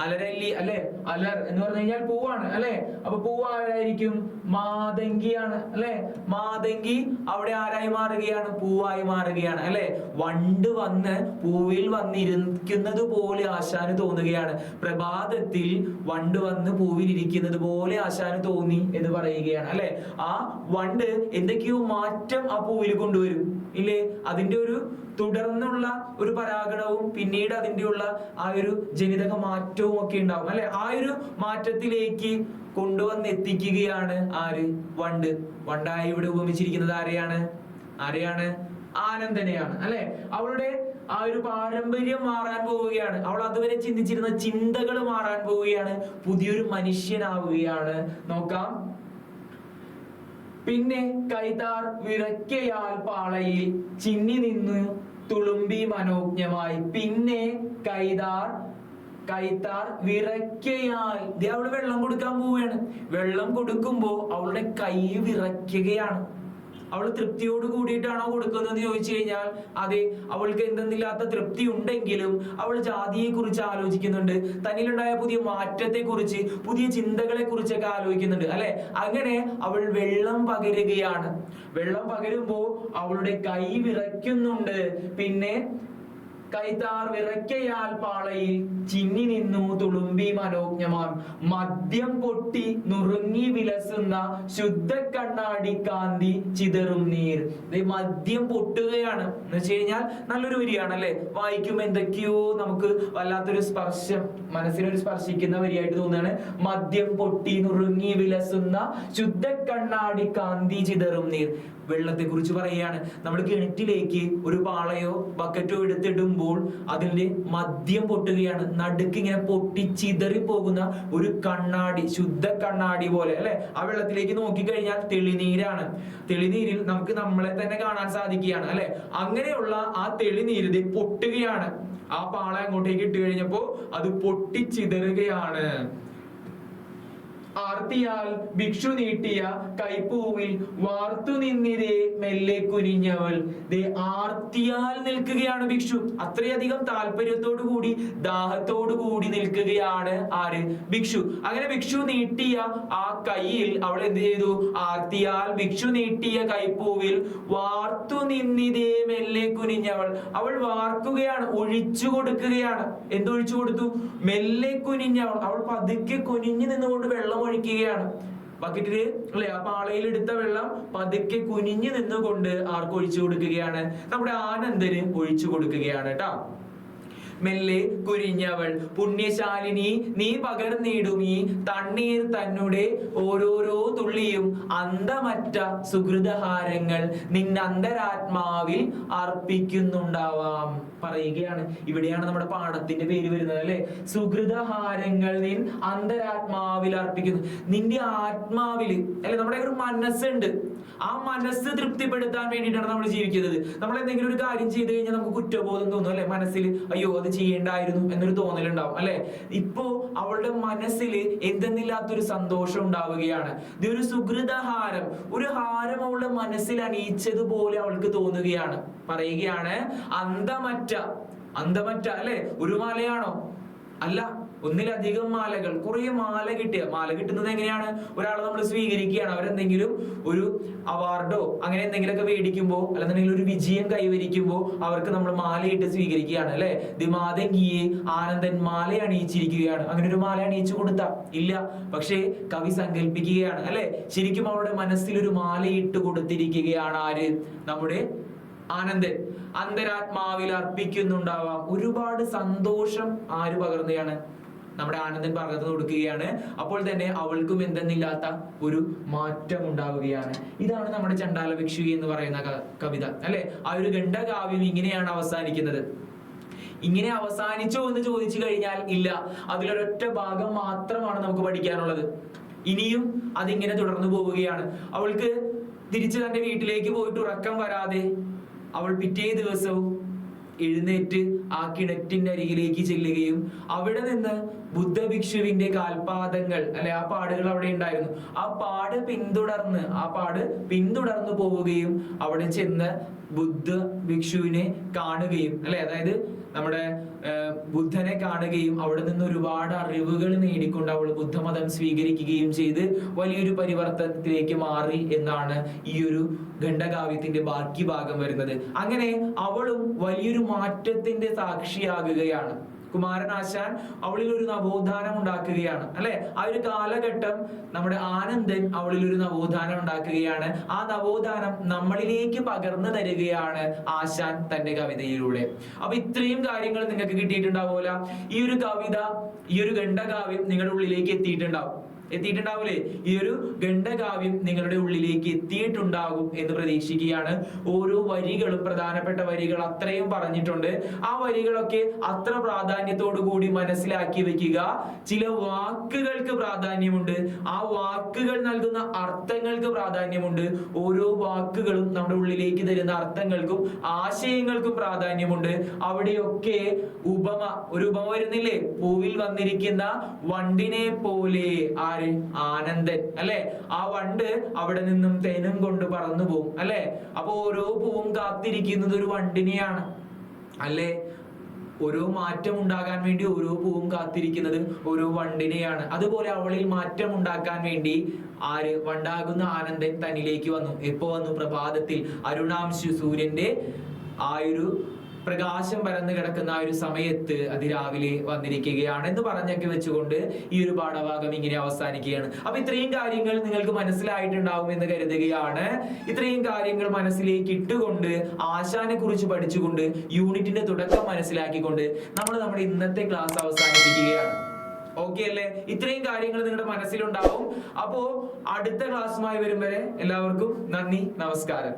അലരല്ലി അല്ലെ. അലർ എന്ന് പറഞ്ഞു കഴിഞ്ഞാൽ പൂവാണ് അല്ലെ. അപ്പൊ പൂവ് ആരായിരിക്കും? മാതങ്കിയാണ് അല്ലെ. മാതങ്കി അവിടെ ആരായി മാറുകയാണ്? പൂവായി മാറുകയാണ് അല്ലെ. വണ്ട് വന്ന് പൂവിൽ വന്നിരിക്കുന്നത് പോലെ ആശാന് തോന്നുകയാണ്. പ്രഭാതത്തിൽ വണ്ട് വന്ന് പൂവിൽ ഇരിക്കുന്നത് പോലെ ആശാന് തോന്നി എന്ന് പറയുകയാണ് അല്ലെ. ആ വണ്ട് എന്തൊക്കെയോ മാറ്റം ആ പൂവിൽ കൊണ്ടുവരും ഇല്ലേ. അതിന്റെ ഒരു തുടർന്നുള്ള ഒരു പരാഗണവും പിന്നീട് അതിൻ്റെയുള്ള ആ ഒരു ജനിതക മാറ്റവും ഒക്കെ ഉണ്ടാവും അല്ലെ. ആ ഒരു മാറ്റത്തിലേക്ക് കൊണ്ടുവന്നെത്തിക്കുകയാണ് ആര്? വണ്ട്. വണ്ടായി ഇവിടെ ഉപമിച്ചിരിക്കുന്നത് ആരെയാണ്? ആനന്ദനെയാണ് അല്ലെ. അവളുടെ ആ ഒരു പാരമ്പര്യം മാറാൻ പോവുകയാണ്. അവൾ അതുവരെ ചിന്തിച്ചിരുന്ന ചിന്തകൾ മാറാൻ പോവുകയാണ്. പുതിയൊരു മനുഷ്യനാവുകയാണ്. നോക്കാം, പിന്നെ കൈതാർ വിറയ്ക്കയാൽ പാളയിൽ ചിന്നി നിന്നു തുളുമ്പി മനോജ്ഞമായി. പിന്നെ കൈതാർ വിറയ്ക്കയാൽ അവള് വെള്ളം കൊടുക്കാൻ പോവുകയാണ്. വെള്ളം കൊടുക്കുമ്പോ അവളുടെ കൈ വിറയ്ക്കുകയാണ്. അവൾ തൃപ്തിയോട് കൂടിയിട്ടാണോ കൊടുക്കുന്നതെന്ന് ചോദിച്ചു കഴിഞ്ഞാൽ അതെ, അവൾക്ക് എന്തെന്നില്ലാത്ത തൃപ്തി ഉണ്ടെങ്കിലും അവൾ ജാതിയെ കുറിച്ച് ആലോചിക്കുന്നുണ്ട്, തന്നിലുണ്ടായ പുതിയ മാറ്റത്തെ കുറിച്ച്, പുതിയ ചിന്തകളെ കുറിച്ചൊക്കെ ആലോചിക്കുന്നുണ്ട് അല്ലെ. അങ്ങനെ അവൾ വെള്ളം പകരുകയാണ്. വെള്ളം പകരുമ്പോ അവളുടെ കൈ വിറയ്ക്കുന്നുണ്ട്. പിന്നെ കൈതാർ വിറയ്ക്കയാൽ പാളയിൽ ചിന്നി നിന്നു തുളുമ്പി മനോജ്ഞമാൻ. മദ്യം പൊട്ടി നുറുങ്ങി വിലസുന്ന ശുദ്ധ കണ്ണാടി കാന്തി ചിതറും നീർ. മദ്യം പൊട്ടുകയാണ് എന്ന് വെച്ച് കഴിഞ്ഞാൽ നല്ലൊരു വരിയാണ് അല്ലെ. വായിക്കുമ്പോ എന്തൊക്കെയോ നമുക്ക് വല്ലാത്തൊരു സ്പർശം, മനസ്സിനൊരു സ്പർശിക്കുന്ന വരിയായിട്ട് തോന്നുകയാണ്. മദ്യം പൊട്ടി നുറുങ്ങി വിലസുന്ന ശുദ്ധ കണ്ണാടി കാന്തി ചിതറും നീർ. വെള്ളത്തെ കുറിച്ച് പറയുകയാണ്. നമ്മൾ കിണറ്റിലേക്ക് ഒരു പാളയോ ബക്കറ്റോ എടുത്തിടുമ്പോൾ അതിന്റെ മദ്യം പൊട്ടുകയാണ്. നടുക്ക് ഇങ്ങനെ പൊട്ടി ചിതറി പോകുന്ന ഒരു കണ്ണാടി, ശുദ്ധ കണ്ണാടി പോലെ അല്ലെ. ആ വെള്ളത്തിലേക്ക് നോക്കിക്കഴിഞ്ഞാൽ തെളിനീരാണ്. തെളിനീരിൽ നമുക്ക് നമ്മളെ തന്നെ കാണാൻ സാധിക്കുകയാണ് അല്ലെ. അങ്ങനെയുള്ള ആ തെളിനീര് പൊട്ടുകയാണ്. ആ പാള അങ്ങോട്ടേക്ക് ഇട്ട് കഴിഞ്ഞപ്പോ അത് പൊട്ടിച്ചിതറുകയാണ്. ആർത്തിയാൽ ഭിക്ഷു നീട്ടിയ കൈപ്പൂവിൽ വാർത്തു നിന്നിരേ മെല്ലെ കുനിഞ്ഞവൾ. ആർത്തിയാൽ നിൽക്കുകയാണ് ഭിക്ഷു. അത്രയധികം താല്പര്യത്തോടു കൂടി, ദാഹത്തോടു കൂടി നിൽക്കുകയാണ് ആര്? ഭിക്ഷു. അങ്ങനെ ഭിക്ഷു നീട്ടിയ ആ കൈയിൽ അവൾ എന്ത് ചെയ്തു? ആർത്തിയാൽ ഭിക്ഷു നീട്ടിയ കൈപ്പൂവിൽ വാർത്തു നിന്നിതേ മെല്ലെ കുനിഞ്ഞവൾ. അവൾ വാർക്കുകയാണ്, ഒഴിച്ചു കൊടുക്കുകയാണ്. എന്തൊഴിച്ചു കൊടുത്തു? മെല്ലെ കുനിഞ്ഞവൾ. അവൾ പതുക്കെ കുനിഞ്ഞു നിന്നുകൊണ്ട് വെള്ളം ഒഴിക്കുകയാണ്. ബക്കറ്റില് അല്ലെ, ആ പാളയിൽ എടുത്ത വെള്ളം പതുക്കെ കുനിഞ്ഞു നിന്നുകൊണ്ട് ആർക്ക് ഒഴിച്ചു കൊടുക്കുകയാണ്? നമ്മുടെ ആനന്ദന് ഒഴിച്ചു കൊടുക്കുകയാണ് കേട്ടോ. മെല്ലെ കുരിഞ്ഞവൾ പുണ്യശാലിനി നീ പകർന്നിടും ഈ തണ്ണീർ തന്നെ ഓരോരോ തുള്ളിയും അന്തമറ്റ സുഹൃതഹാരങ്ങൾ നിന്നന്തരാത്മാവിൽ അർപ്പിക്കുന്നുണ്ടാവാം പറയുകയാണ്. ഇവിടെയാണ് നമ്മുടെ പാഠത്തിന്റെ പേര് വരുന്നത് അല്ലെ. സുഹൃതഹാരങ്ങൾ നിൻ അന്തരാത്മാവിൽ അർപ്പിക്കുന്നു. നിന്റെ ആത്മാവില് അല്ലെ, നമ്മുടെ ഒരു മനസ്സുണ്ട്. ആ മനസ്സ് തൃപ്തിപ്പെടുത്താൻ വേണ്ടിയിട്ടാണ് നമ്മൾ ജീവിക്കുന്നത്. നമ്മൾ എന്തെങ്കിലും ഒരു കാര്യം ചെയ്തു കഴിഞ്ഞാൽ നമുക്ക് കുറ്റബോധം തോന്നും അല്ലെ, മനസ്സിൽ അയ്യോ അത് ചെയ്യേണ്ടായിരുന്നു എന്നൊരു തോന്നലുണ്ടാവും അല്ലെ. ഇപ്പോ അവളുടെ മനസ്സിൽ എന്തെന്നില്ലാത്തൊരു സന്തോഷം ഉണ്ടാവുകയാണ്. ഇത് ഒരു സുഹൃതഹാരം, ഒരു ഹാരം അവളുടെ മനസ്സിൽ അണിയിച്ചതുപോലെ അവൾക്ക് തോന്നുകയാണ്. പറയുകയാണ് അന്തമറ്റ അല്ലെ. ഒരു മാലയാണോ? അല്ല, ഒന്നിലധികം മാലകൾ, കുറെ മാല കിട്ടുന്നത് എങ്ങനെയാണ്? ഒരാളെ നമ്മൾ സ്വീകരിക്കുകയാണ്, അവരെന്തെങ്കിലും ഒരു അവാർഡോ അങ്ങനെ എന്തെങ്കിലുമൊക്കെ മേടിക്കുമ്പോൾ അല്ലെന്നുണ്ടെങ്കിൽ ഒരു വിജയം കൈവരിക്കുമ്പോൾ അവർക്ക് നമ്മൾ മാലയിട്ട് സ്വീകരിക്കുകയാണ് അല്ലെ. ദിമാതങ്കിയെ ആനന്ദൻ മാല അണിയിച്ചിരിക്കുകയാണ്. അങ്ങനെ ഒരു മാല അണിയിച്ചു കൊടുത്താ ഇല്ല, പക്ഷേ കവി സങ്കല്പിക്കുകയാണ് അല്ലെ. ശരിക്കും അവരുടെ മനസ്സിൽ ഒരു മാലയിട്ട് കൊടുത്തിരിക്കുകയാണ്. ആര്? നമ്മുടെ ആനന്ദൻ. അന്തരാത്മാവിൽ അർപ്പിക്കുന്നുണ്ടാവാം. ഒരുപാട് സന്തോഷം ആര് പകർന്നെയാണ്? നമ്മുടെ ആനന്ദൻ പകർന്നു കൊടുക്കുകയാണ്. അപ്പോൾ തന്നെ അവൾക്കും എന്തെന്നില്ലാത്ത ഒരു മാറ്റം ഉണ്ടാവുകയാണ്. ഇതാണ് നമ്മുടെ ചണ്ടാല ഭിക്ഷുകി എന്ന് പറയുന്ന കവിത അല്ലെ. ആ ഒരു ഖണ്ഡകാവ്യം ഇങ്ങനെയാണ് അവസാനിക്കുന്നത്. ഇങ്ങനെ അവസാനിച്ചോ എന്ന് ചോദിച്ചു കഴിഞ്ഞാൽ ഇല്ല, അതിലൊരൊറ്റ ഭാഗം മാത്രമാണ് നമുക്ക് പഠിക്കാനുള്ളത്. ഇനിയും അതിങ്ങനെ തുടർന്നു പോവുകയാണ്. അവൾക്ക് തിരിച്ചു തന്റെ വീട്ടിലേക്ക് പോയിട്ട് ഉറക്കം വരാതെ അവൾ പിറ്റേ ദിവസവും എഴുന്നേറ്റ് ആ കിണറ്റിന്റെ അരികിലേക്ക് ചെല്ലുകയും അവിടെ നിന്ന് ബുദ്ധഭിക്ഷുവിന്റെ കാൽപാദങ്ങൾ അല്ലെ, ആ പാടുകൾ അവിടെ ഉണ്ടായിരുന്നു, ആ പാട് പിന്തുടർന്നു പോവുകയും അവിടെ ചെന്ന് ബുദ്ധ ഭിക്ഷുവിനെ കാണുകയും അല്ലെ, അതായത് നമ്മുടെ ബുദ്ധനെ കാണുകയും അവിടെ നിന്ന് ഒരുപാട് അറിവുകൾ നേടിക്കൊണ്ട് അവൾ ബുദ്ധമതം സ്വീകരിക്കുകയും ചെയ്ത് വലിയൊരു പരിവർത്തനത്തിലേക്ക് മാറി എന്നാണ് ഈ ഒരു ഖണ്ഡകാവ്യത്തിന്റെ ബാക്കി ഭാഗം വരുന്നത്. അങ്ങനെ അവളും വലിയൊരു മാറ്റത്തിന്റെ സാക്ഷിയാകുകയാണ്. കുമാരനാശാൻ അവളിൽ ഒരു നവോത്ഥാനം ഉണ്ടാക്കുകയാണ് അല്ലെ. ആ ഒരു കാലഘട്ടം നമ്മുടെ ആനന്ദൻ അവളിൽ ഒരു നവോത്ഥാനം ഉണ്ടാക്കുകയാണ്. ആ നവോത്ഥാനം നമ്മളിലേക്ക് പകർന്നു തരികയാണ് ആശാൻ തന്റെ കവിതയിലൂടെ. അപ്പൊ ഇത്രയും കാര്യങ്ങൾ നിങ്ങൾക്ക് കിട്ടിയിട്ടുണ്ടാവൂല. ഈ ഒരു കവിത, ഈ ഒരു ഖണ്ഡകാവ്യം നിങ്ങളുടെ ഉള്ളിലേക്ക് എത്തിയിട്ടുണ്ടാവൂലേ? ഈ ഒരു ഖണ്ഡകാവ്യം നിങ്ങളുടെ ഉള്ളിലേക്ക് എത്തിയിട്ടുണ്ടാകും എന്ന് പ്രതീക്ഷിക്കുകയാണ്. ഓരോ വരികളും പ്രധാനപ്പെട്ട വരികൾ അത്രയും പറഞ്ഞിട്ടുണ്ട്. ആ വരികളൊക്കെ അത്ര പ്രാധാന്യത്തോടു കൂടി മനസ്സിലാക്കി വെക്കുക. ചില വാക്കുകൾക്ക് പ്രാധാന്യമുണ്ട്, ആ വാക്കുകൾ നൽകുന്ന അർത്ഥങ്ങൾക്ക് പ്രാധാന്യമുണ്ട്. ഓരോ വാക്കുകളും നമ്മുടെ ഉള്ളിലേക്ക് തരുന്ന അർത്ഥങ്ങൾക്കും ആശയങ്ങൾക്കും പ്രാധാന്യമുണ്ട്. അവിടെയൊക്കെ ഒരു ഉപമ വരുന്നില്ലേ? പൂവിൽ വന്നിരിക്കുന്ന വണ്ടിനെ പോലെ ആനന്ദൻ അല്ലെ. ആ വണ്ട് അവിടെ നിന്നും തേനും കൊണ്ട് പറന്നു പോകും അല്ലെ. അപ്പൊ ഓരോ പൂവും കാത്തിരിക്കുന്നത് ഒരു വണ്ടിനെയാണ് അല്ലെ. ഓരോ മാറ്റം ഉണ്ടാകാൻ വേണ്ടി ഓരോ പൂവും കാത്തിരിക്കുന്നത് ഓരോ വണ്ടിനെയാണ്. അതുപോലെ അവളിൽ മാറ്റം ഉണ്ടാക്കാൻ വേണ്ടി വണ്ടാകുന്ന ആനന്ദൻ തന്നിലേക്ക് വന്നു. എപ്പോ വന്നു? പ്രഭാതത്തിൽ അരുണാംശു സൂര്യന്റെ ആ ഒരു പ്രകാശം പരന്നു കിടക്കുന്ന ആ ഒരു സമയത്ത് അതിരാവിലെ വന്നിരിക്കുകയാണ് എന്ന് പറഞ്ഞൊക്കെ വെച്ചുകൊണ്ട് ഈ ഒരു പാഠഭാഗം ഇങ്ങനെ അവസാനിക്കുകയാണ്. അപ്പൊ ഇത്രയും കാര്യങ്ങൾ നിങ്ങൾക്ക് മനസ്സിലായിട്ടുണ്ടാവും എന്ന് കരുതുകയാണ്. ഇത്രയും കാര്യങ്ങൾ മനസ്സിലേക്ക് ഇട്ടുകൊണ്ട് ആശാനെ കുറിച്ച് പഠിച്ചുകൊണ്ട് യൂണിറ്റിന്റെ തുടക്കം മനസ്സിലാക്കിക്കൊണ്ട് നമ്മൾ നമ്മുടെ ഇന്നത്തെ ക്ലാസ് അവസാനിപ്പിക്കുകയാണ്. ഓക്കെ അല്ലേ? ഇത്രയും കാര്യങ്ങൾ നിങ്ങളുടെ മനസ്സിലുണ്ടാവും. അപ്പോ അടുത്ത ക്ലാസ്സുമായി വരും വരെ എല്ലാവർക്കും നന്ദി, നമസ്കാരം.